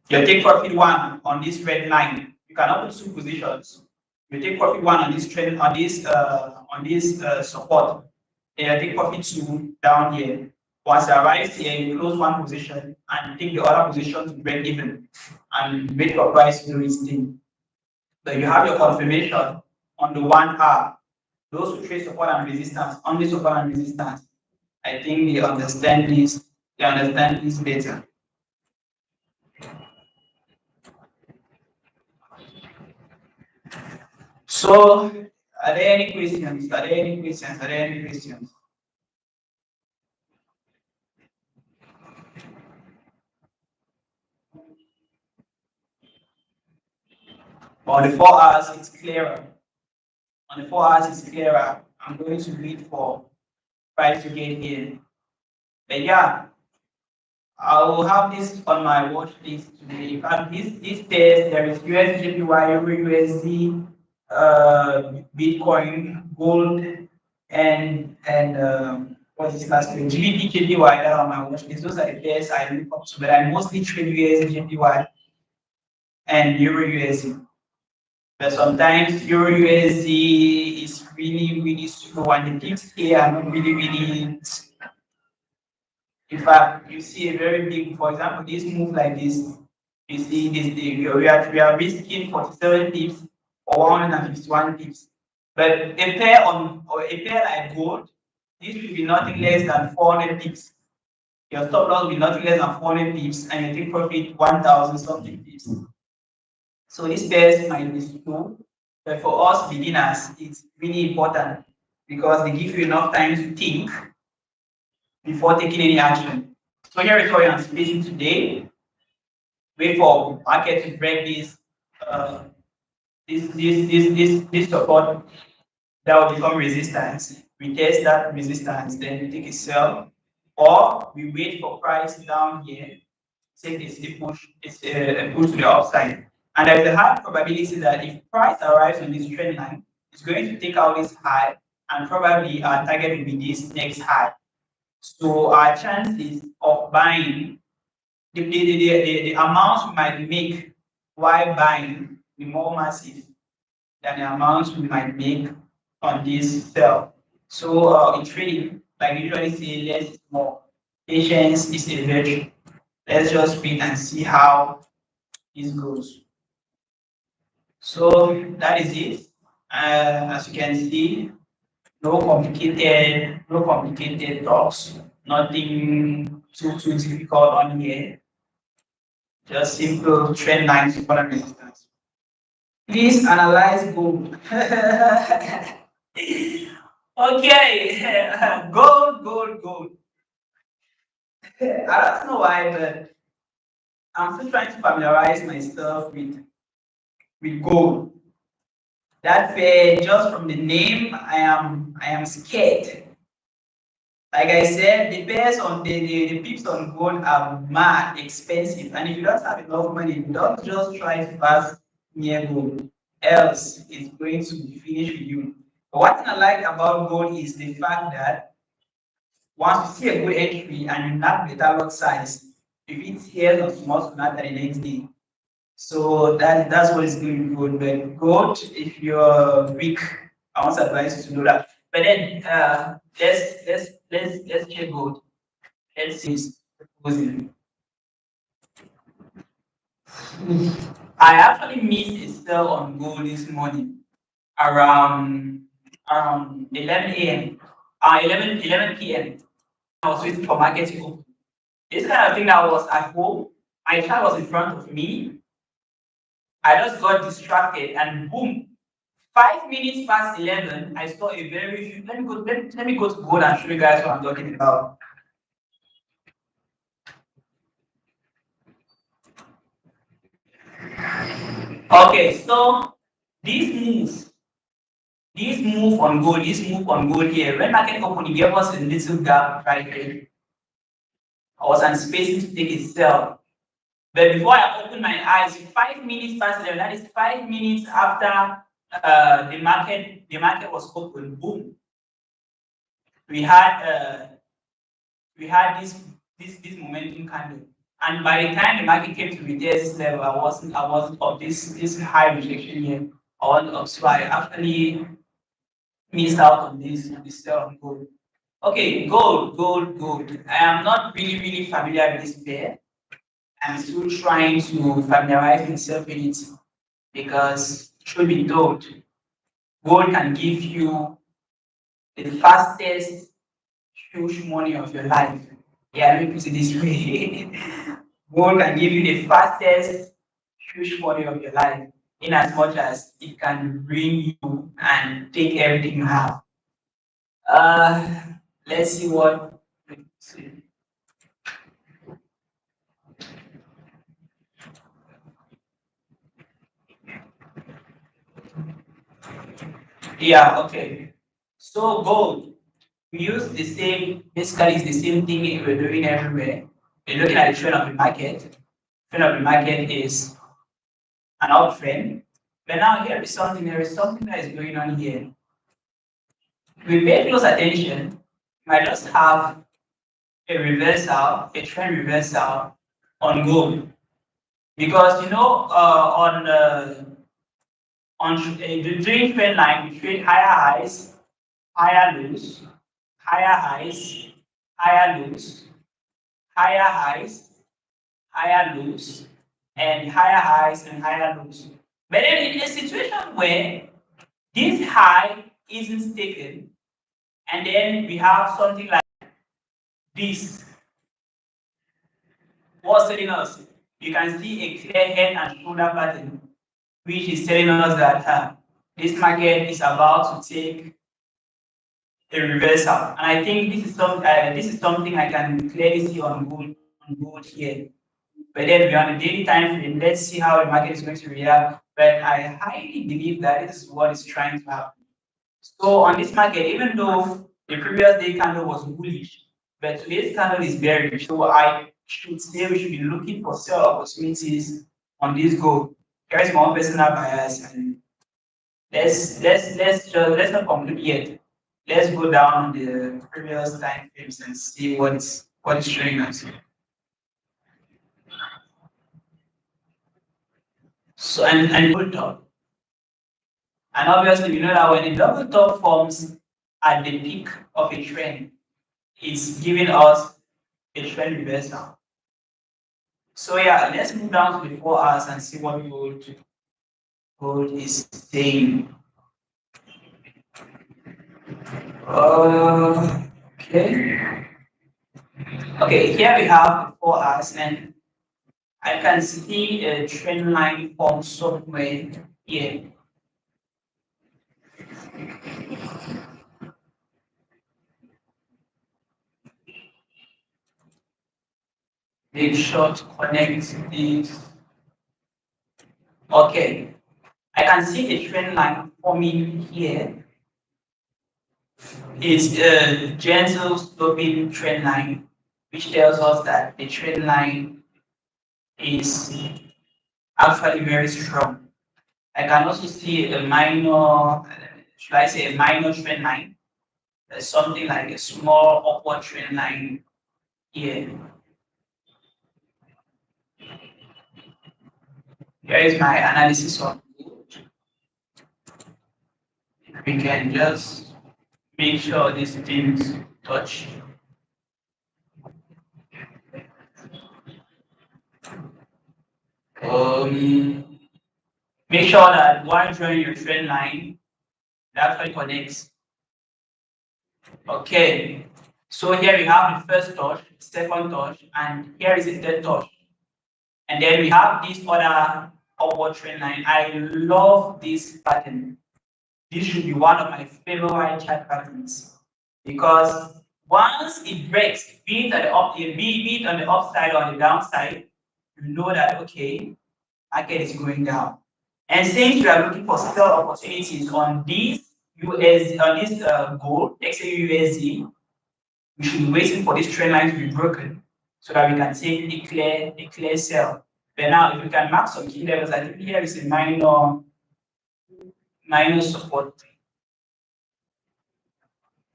You take profit one on this red line. You can open two positions. You take profit one on this trend on this support. Then you take profit two down here. Once it arrives here, you close one position and take the other position to break even and wait for price to do its thing. So you have your confirmation on the 1 hour. Those who trade support and resistance, only support and resistance, I think they understand this. They understand this better. So, are there any questions? On the 4 hours, it's clearer. I'm going to wait for price to get in. But yeah, I will have this on my watch list today. In fact, this test, there is USDJPY, EURUSD, Bitcoin, gold, and what is last name? GBP that are on my watch list. Those are the pairs I look up to, but I mostly trade USDJPY and EURUSD. But sometimes EURUSD is really slow, and the dips here are not really. In fact, you see a very big, for example, this move like this. You see this, we are risking 47 pips or 151 pips. But a pair like gold this will be nothing less than 400 pips. Your stop loss will be nothing less than 400 pips, and your take profit 1,000 something pips. So this pairs might be slow, but for us beginners, it's really important because they give you enough time to think before taking any action. So here is what I'm speaking today. Wait for market to break uh, this support that will become resistance. We test that resistance, then we take a sell, or we wait for price down here, take a push to the upside. And there's a high probability that if price arrives on this trend line, it's going to take out this high, and probably our target will be this next high. So our chances of buying, the amount we might make while buying, be more massive than the amounts we might make on this sell. So in trading, like we usually say, less is more. Patience is a virtue. Let's just wait and see how this goes. So that is it. As you can see, no complicated talks, nothing too difficult on here. Just simple trend lines, support and resistance. Please analyze gold. Okay, gold. I don't know why, but I'm still trying to familiarize myself with gold. That just from the name, I am scared. Like I said, the pairs on the pips on gold are mad expensive, and if you don't have enough money, don't just try to pass near gold, else it's going to finish with you. But one thing I like about gold is the fact that once you see a good entry and you not better lot size, if it's here or small, not the next day. So that's what is going good. But gold, if you're weak, I want to advise you to do that. But then let's check gold. Let's see this proposing. I actually missed a sell on gold this morning around 11 a.m. 11 p.m. I was waiting for market to open. This kind of thing that was at home, my child was in front of me. I just got distracted and boom, 5 minutes past 11, I saw a very huge. Let me go to gold and show you guys what I'm talking about. Okay, so this move, this move on gold here, when market open, it gave us a little gap right here. I was anticipating to take a sell. But before I opened my eyes, 5 minutes past 11, that is 5 minutes after the market was open, boom. We had this momentum candle. And by the time the market came to retest this level, I wasn't of this high rejection here. I wasn't up, so I actually missed out on this sell on gold. Okay, gold. I am not really familiar with this pair. I'm still trying to familiarize myself with it because truth be told, gold can give you the fastest huge money of your life. Yeah, let me put it this way. Gold can give you the fastest huge money of your life in as much as it can bring you and take everything you have. Uh, let's see what. Yeah, okay. So gold, we use the same, basically it's the same thing we're doing everywhere. We're looking at the trend of the market. Trend of the market is an uptrend. But now there is something that is going on here. We pay close attention, you might just have a reversal, a trend reversal on gold. Because during trend line, we trade higher highs, higher lows, higher highs, higher lows, higher highs, higher lows, and higher highs and higher lows. But then in a situation where this high isn't taken, And then we have something like this. What's telling us? You can see a clear head and shoulder pattern, which is telling us that this market is about to take a reversal. And I think this is something I can clearly see on gold here. But then beyond the daily time frame, let's see how the market is going to react. But I highly believe that this is what is trying to happen. So on this market, even though the previous day candle was bullish, but today's candle is bearish. So I should say we should be looking for sell opportunities on this gold. Here's my own personal bias, and let's not conclude yet. Let's go down the previous time frames and see what is showing us. So and double top. And obviously we know that when a double top forms at the peak of a trend, it's giving us a trend reversal. So yeah, let's move down to the 4 hours and see what gold is saying. Okay. Okay, here we have the 4 hours, and I can see a trend line form somewhere here. Make sure to connect this. Okay, I can see a trend line forming here. It's a gentle sloping trend line, which tells us that the trend line is actually very strong. I can also see a minor, should I say a minor trend line? There's something like a small upward trend line here. Here is my analysis on gold. We can just make sure these things touch. Make sure that while drawing your trend line, it actually connects. Okay, so here we have the first touch, second touch, and here is the third touch. And then we have this other upward trend line. I love this pattern. This should be one of my favorite chart patterns because once it breaks, be it at the be it on the upside or on the downside, you know that okay, market is going down. And since we are looking for sell opportunities on this gold, XAUUSD, we should be waiting for this trend line to be broken so that we can take a clear sell. But now, if we can mark some key levels, I think here is a minor support.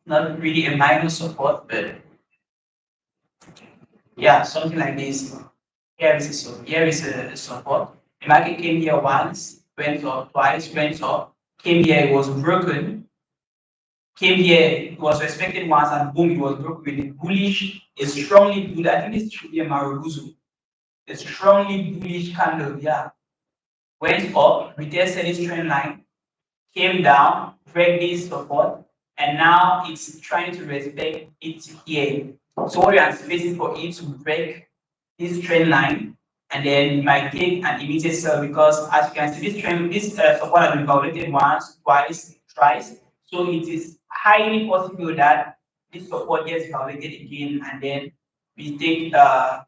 Not really a minor support, but yeah, something like this. Here is a support. The market came here once, went up twice, went up, came here, it was broken, came here, it was respected once, and boom, it was broken with a bullish, a strongly bullish. I think this should be a Marubuzu. A strongly bullish candle, yeah. Went up, retested this trend line, came down, break this support, and now it's trying to respect it here. So what we are anticipating for it to break this trend line, and then it might take an immediate sell because as you can see, this support has been violated once, twice, thrice. So it is highly possible that this support gets violated again, and then we take a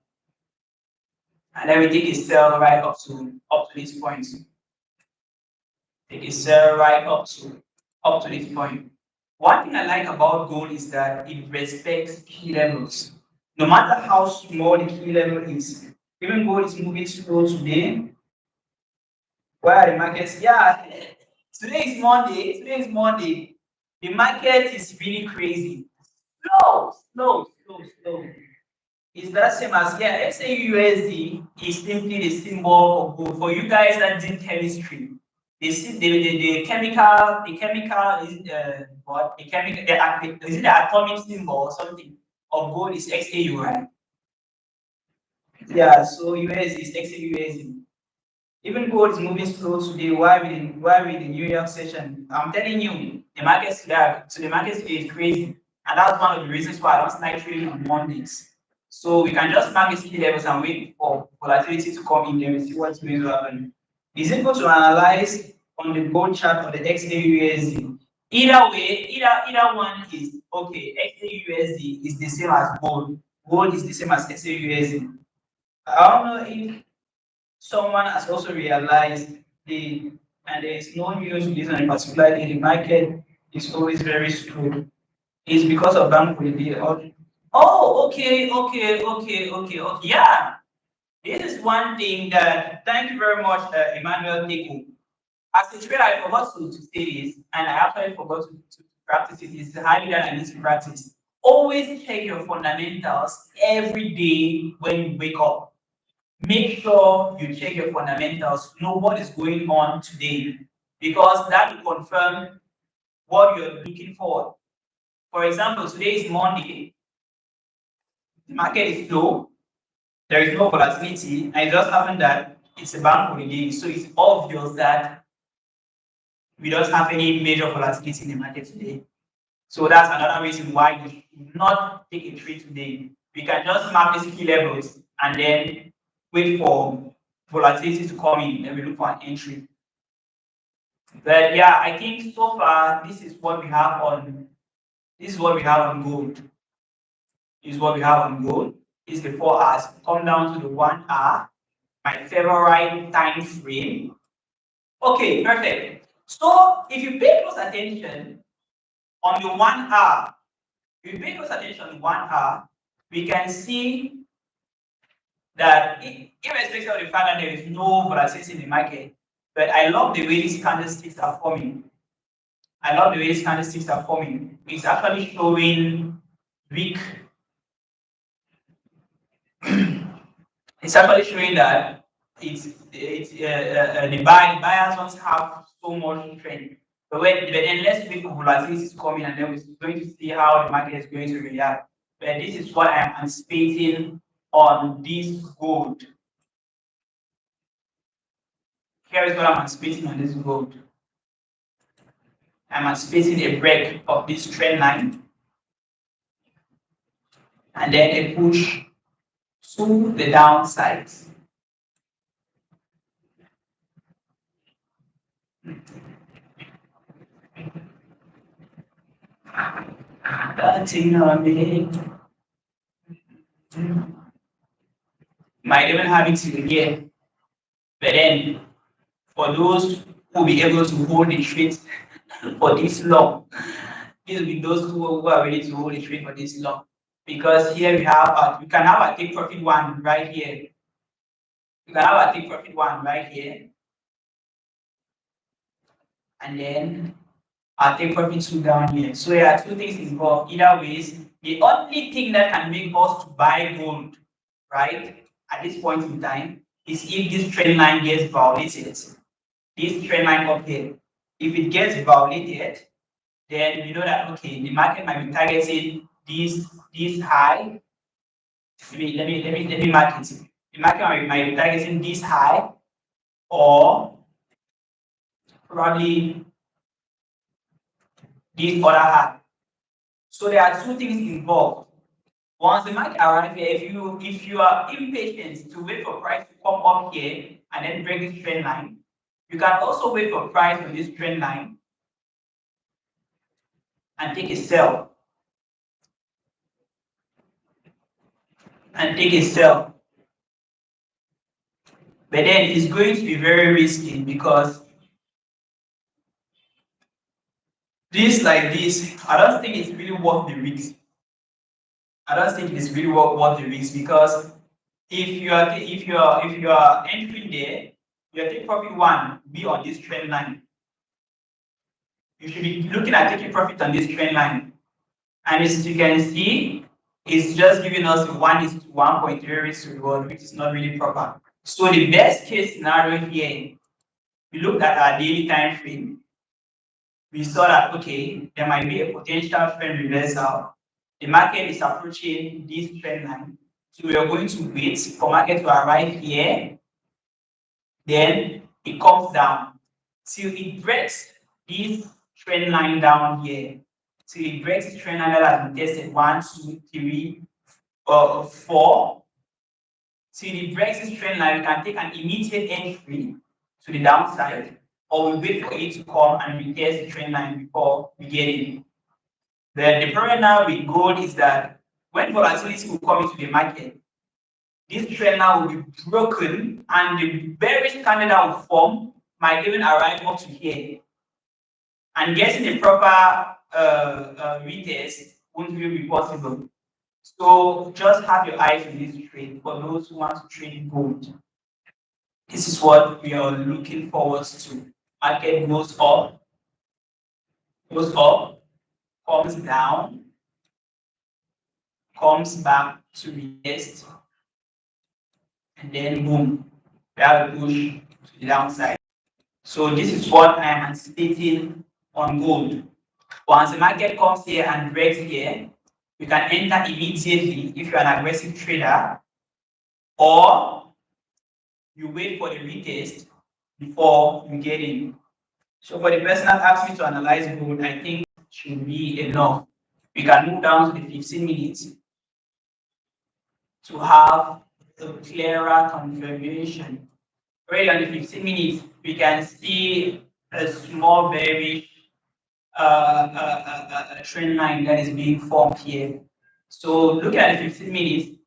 sell right up to this point. Take a sell right up to this point. One thing I like about gold is that it respects key levels. No matter how small the key level is, even gold is moving slow today. Where are the markets? Yeah, today is Monday. Today is Monday. The market is really crazy. Slow. Is that same as yeah? XAUUSD is simply the symbol of gold. For you guys that did chemistry, the chemical is what the chemical is it the atomic symbol or something of gold is XAU, right? Yeah, so USD is XAUUSD. Even gold is moving slow today. Why with the New York session? I'm telling you, the market today is crazy, and that's one of the reasons why I don't like trading on Mondays. So we can just mark the key levels and wait for volatility to come in. Then we see what's going to happen. Is it good to analyze on the gold chart or the XAUSD? Either way, either one is okay. XAUSD is the same as gold. Gold is the same as XAUSD. I don't know if someone has also realized and there is no news release on a particular day, the market is always very slow. It's because of bank holiday. Oh, okay. Yeah, this is one thing that. Thank you very much, Emmanuel Nico. As a trader, I forgot to say this, and I actually forgot to practice it. It's highly that I need to practice. Always check your fundamentals every day when you wake up. Make sure you check your fundamentals, know what is going on today, because that will confirm what you're looking for. For example, today is Monday, the market is low, there is no volatility, and it just happened that it's a bank holiday, so it's obvious that we don't have any major volatility in the market today. So that's another reason why you should not take a trade today. We can just mark these key levels and then wait for volatility to come in and we look for an entry. But yeah, I think so far this is what we have on gold. This is what we have on gold. This is the 4 hours. Come down to the 1 hour, my favorite time frame. Okay, perfect. So if you pay close attention on the 1 hour, if you pay close attention on 1 hour, we can see that irrespective of the fact that there is no volatility in the market, but I love the way these candlesticks are forming. I love the way these candlesticks are forming. It's actually showing weak. It's actually showing that the buyers don't have so much strength. But then let's wait for volatility to come in, and then we're going to see how the market is going to react. But this is what I'm anticipating on this gold. Here is what I'm anticipating on this gold. I'm anticipating a break of this trend line and then a push to the downside. Dancing on me. Might even have it till here. But then for those who will be able to hold the trade for this long, these will be those who are ready to hold the trade for this long. Because here we can have a take profit one right here. We can have a take profit one right here. And then I'll take profit two down here. So there are two things involved. Either ways, the only thing that can make us to buy gold, right, at this point in time, is if this trend line gets violated. This trend line up here, if it gets violated, then you know that okay, the market might be targeting this high. Let me mark it. The market might be targeting this high, or probably this other high. So there are two things involved. Once the market arrives here, if you are impatient to wait for price to come up here and then break this trend line, you can also wait for price on this trend line and take a sell. But then it's going to be very risky because this like this, I don't think it's really worth the risk. I don't think it's really worth the risk because if you are entering there, your take profit one be on this trend line. You should be looking at taking profit on this trend line. And as you can see, it's just giving us a 1:1.3 risk to reward, which is not really proper. So the best case scenario here, we looked at our daily time frame. We saw that okay, there might be a potential trend reversal. The market is approaching this trend line. So we are going to wait for market to arrive here then it comes down till it breaks this trend line down here. Till it breaks the trend line that has been tested 1, 2, 3, 4. Till it breaks this trend line, we can take an immediate entry to the downside, or we wait for it to come and retest the trend line before we get in. The problem now with gold is that when volatility will come into the market, this trend line will be broken and the bearish candle that will form might even arrive up to here. And getting a proper retest won't really be possible. So just have your eyes on this trade for those who want to trade gold. This is what we are looking forward to. Market goes up, comes down, comes back to retest, and then boom, we have a push to the downside. So this is what I am anticipating on gold. Once the market comes here and breaks here, you can enter immediately if you're an aggressive trader, or you wait for the retest before you get in. So for the person that asked me to analyze gold, I think should be enough. We can move down to the 15 minutes to have a clearer confirmation. Already on the 15 minutes, we can see a small bearish trend line that is being formed here. So looking at the 15 minutes,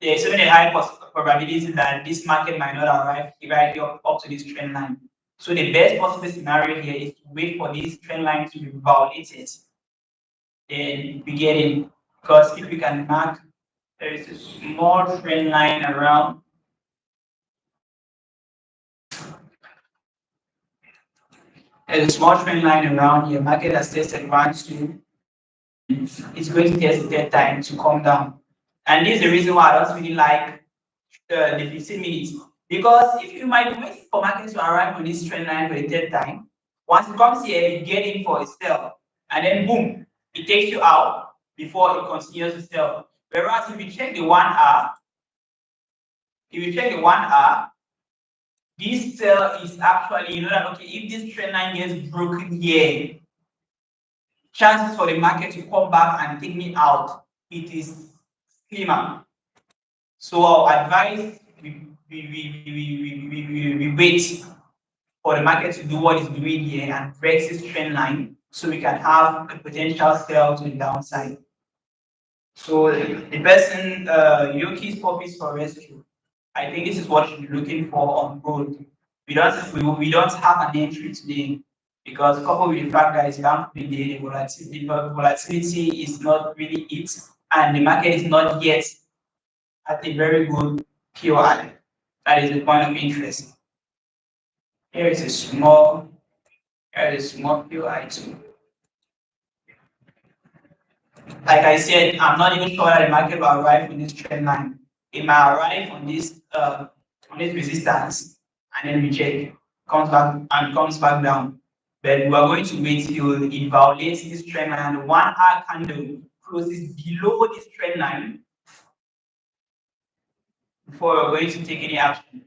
there's even a high probability that this market might not arrive right up to this trend line. So the best possible scenario here is to wait for this trend line to be validated. Then we get in. Because if we can mark, there is a small trend line around. There's a small trend line around here. Market has tested 1, 2. It's going to test the third time to come down. And this is the reason why I don't really like the 15 minutes. Because if you might wait for market to arrive on this trend line for the third time, once it comes here, you get in for a sell, and then boom, it takes you out before it continues to sell. Whereas if you check the 1 hour, this sell is actually, you know that okay, if this trend line gets broken here, chances for the market to come back and take me out, it is slimmer. So I'll advise we wait for the market to do what it's doing here and break this trend line so we can have a potential sell to the downside. So the person, Yoki's Profits for Rescue, I think this is what you're looking for on gold. We don't have an entry today because coupled with the fact that it's down for the day, volatility is not really it, and the market is not yet at a very good POI. That is the point of interest. Here is a small POI too. Like I said, I'm not even sure that the market will arrive on this trend line. It might arrive on this resistance and then reject, comes back down. But we are going to wait till it violates this trend line and the 1 hour candle closes below this trend line before we're going to take any action.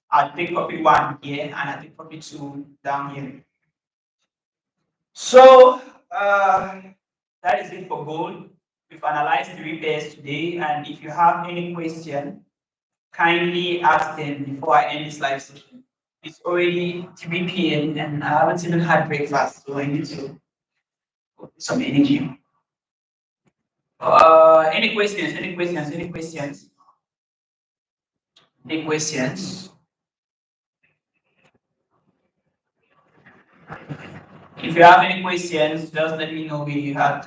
I'll take profit 1 here and I'll take profit 2 down here. So that is it for gold. We've analyzed 3 pairs today, and if you have any question, kindly ask them before I end this live session. It's already 3 p.m. and I haven't even had breakfast, so I need to put some energy. Any questions? Any questions? Any questions? Any questions? If you have any questions, just let me know. We had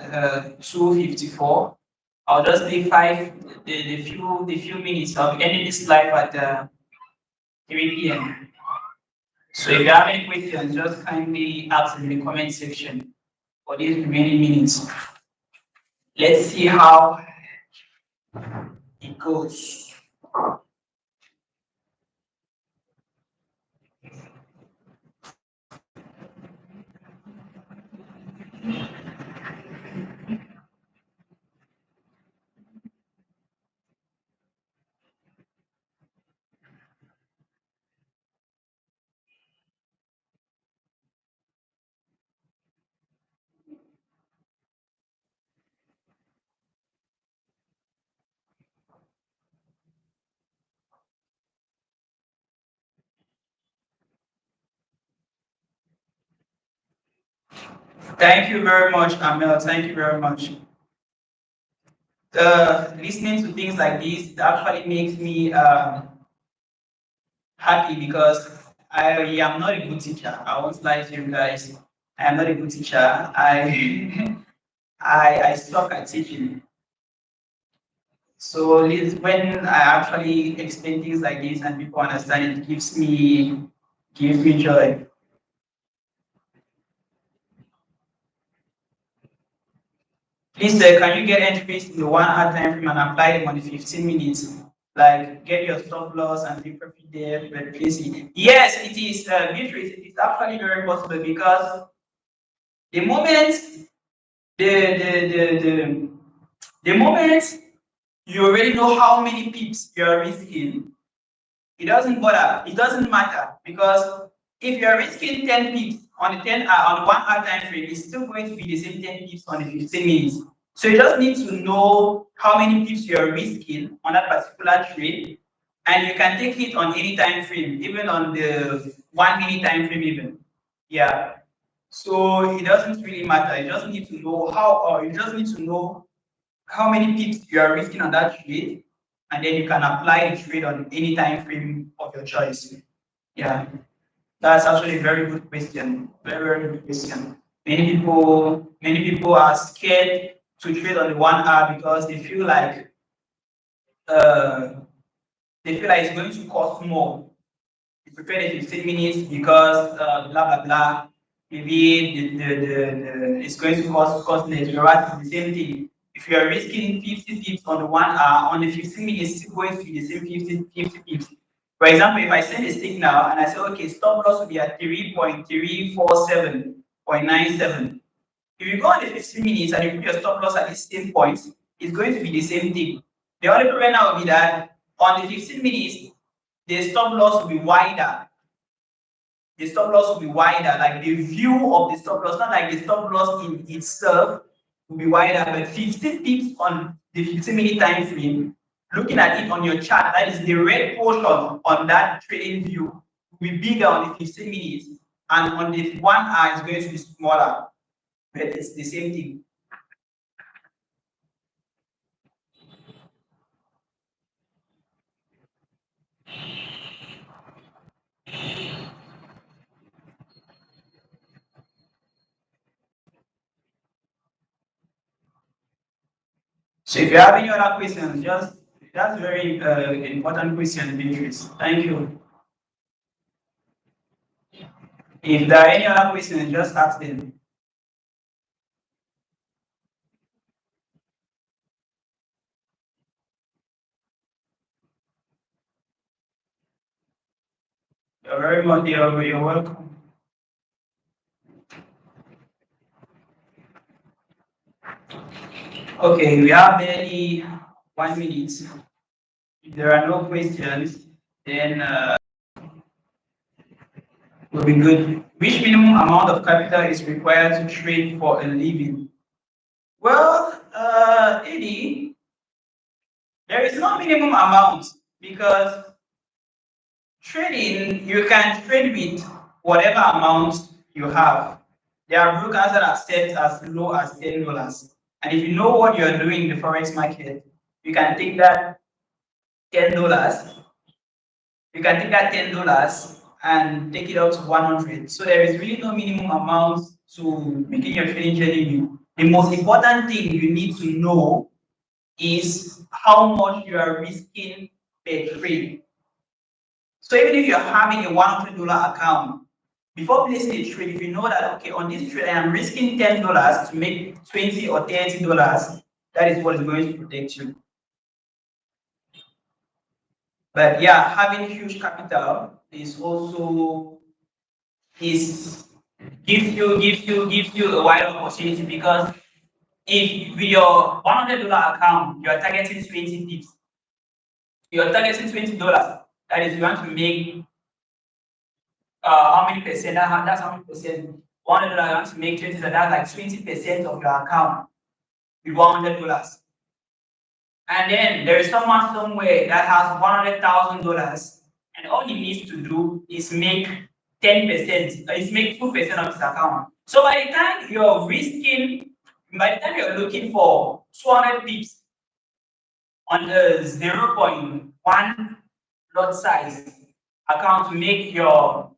2:54. I'll just take the few minutes. I'll be ending this live at 3 p.m. So if you have any questions, just kindly ask in the comment section for these remaining minutes. Let's see how it goes. Thank you very much, Amel. Thank you very much. Listening to things like this, it actually makes me happy because I am not a good teacher. I won't lie to you guys. I am not a good teacher. I I suck at teaching. So when I actually explain things like this and people understand, it gives me joy. Please, can you get entries in the 1 hour time frame and apply them on the 15 minutes? Like get your stop loss and be profit there, replace it. Yes, it is, Beatrice, it is actually very possible because the moment the the moment you already know how many pips you are risking, it doesn't bother. It doesn't matter because if you're risking 10 pips on the 1 hour time frame, it's still going to be the same 10 pips on the 15 minutes. So you just need to know how many pips you're risking on that particular trade, and you can take it on any time frame, even on the 1 minute time frame, even. Yeah. So it doesn't really matter. You just need to know you just need to know how many pips you are risking on that trade, and then you can apply the trade on any time frame of your choice. Yeah, that's actually a very good question. Very, very good question. Many people are scared to trade on the 1 hour because uh, they feel like it's going to cost more. You prepare the 15 minutes because blah blah blah. Maybe it's going to cost less. Whereas it's the same thing. If you are risking 50 pips on the 1 hour, on the 15 minutes, it's still going to be the same 50 pips. For example, if I send a stick now and I say, okay, stop loss will be at 3.347.97. If you go on the 15 minutes and you put your stop loss at the same point, it's going to be the same thing. The only problem now will be that on the 15 minutes, the stop loss will be wider. The stop loss will be wider, like the view of the stop loss, not like the stop loss in itself will be wider, but 15 pips on the 15-minute time frame, looking at it on your chart, that is the red portion on that trading view will be bigger on the 15 minutes, and on the 1 hour is going to be smaller, but it's the same thing. So if you have any other questions, that's very important question, Beatrice. Thank you. If there are any other questions, just ask them. You're very much, you're welcome. Okay, we have barely 1 minute. If there are no questions, then we'll be good. Which minimum amount of capital is required to trade for a living? Well, Eddie, there is no minimum amount because trading, you can trade with whatever amount you have. There are brokers that accept as low as $10. And if you know what you're doing in the forex market, you can take that $10. You can take that $10 and take it up to 100. So there is really no minimum amount to making your trading journey new. The most important thing you need to know is how much you are risking per trade. So even if you're having a $100 account, before placing a trade, if you know that okay, on this trade I am risking $10 to make $20 or $30, that is what is going to protect you. But yeah, having huge capital is also is gives you a wide opportunity because if with your $100 account you are targeting 20 pips, you're targeting $20. That is, you want to make how many percent? That's how many percent. $100 you want to make 20, so that's like 20% of your account with $100. And then there is someone somewhere that has $100,000, and all he needs to do is make 10%. It's make 2% of his account. So by the time you're looking for 200 pips on a 0.1 lot size account to make your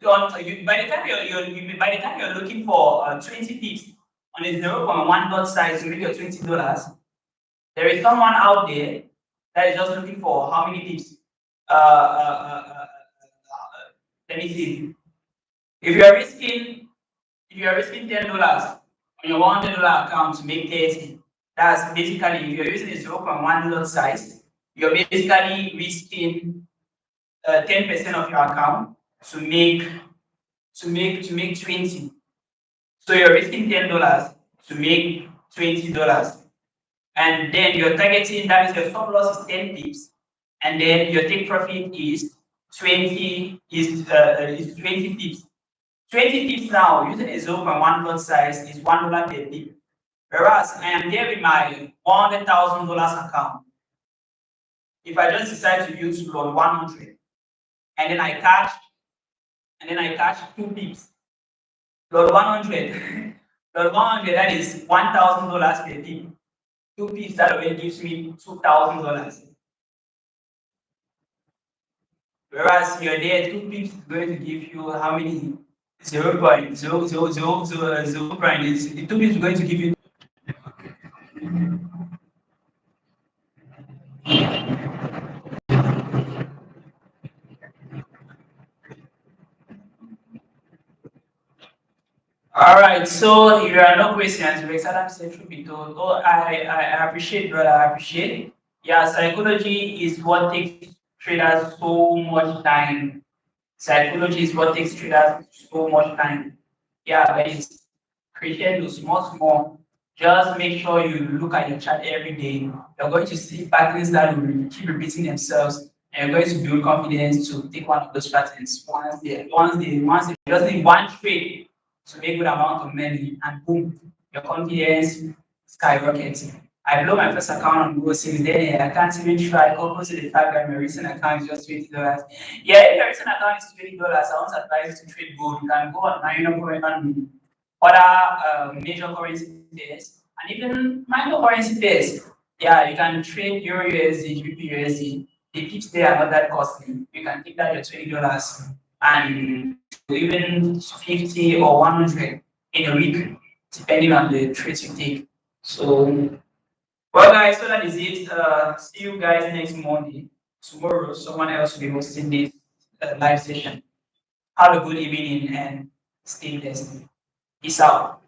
by the time you're looking for 20 pips on a 0.1 lot size to make your $20, there is someone out there that is just looking for how many pips. Uh, uh, uh, uh, Let me see. If you are risking $10 on your $100 account to make 30, that's basically if you're using a 0.1 lot size, you're basically risking 10% of your account to make 20. So you're risking $10 to make $20. And then you're targeting, that means your stop loss is 10 pips, and then your take profit is 20 pips. 20 pips now, using a 0.1 lot size is $1 per pip. Whereas I am there with my $100,000 account. If I just decide to use lot 100, and then I catch 2 pips, lot 100, lot 100, that is $1,000 per pip. 2 pips, that already gives me $2,000. Whereas you're there, 2 pips is going to give you how many? 0.0000 prime. 2 pips is going to give you. All right, so if there are no questions, we Adam said should be told. Oh, I appreciate, brother. I appreciate. Yeah, psychology is what takes traders so much time. Psychology is what takes traders so much time. Yeah, but it's crescendo, small, small. Just make sure you look at your chart every day. You're going to see patterns that will keep repeating themselves, and you're going to build confidence to take one of those patterns. Once they just need one trade to make good amount of money, and boom, your confidence skyrockets. I blow my first account on Google since then. I can't even try. Go to the fact that my recent account is just $20. Yeah, if your recent account is $20, I won't advise you to trade gold. You can go on other major currency pairs and even minor currency pairs. Yeah, you can trade Euro USD, GBP USD. The pips there are not that costly. You can take that your $20 and even 50 or 100 in a week, depending on the trades you take. So, well, guys, so that is it. See you guys next Monday. Tomorrow, someone else will be hosting this live session. Have a good evening and stay blessed. Peace out.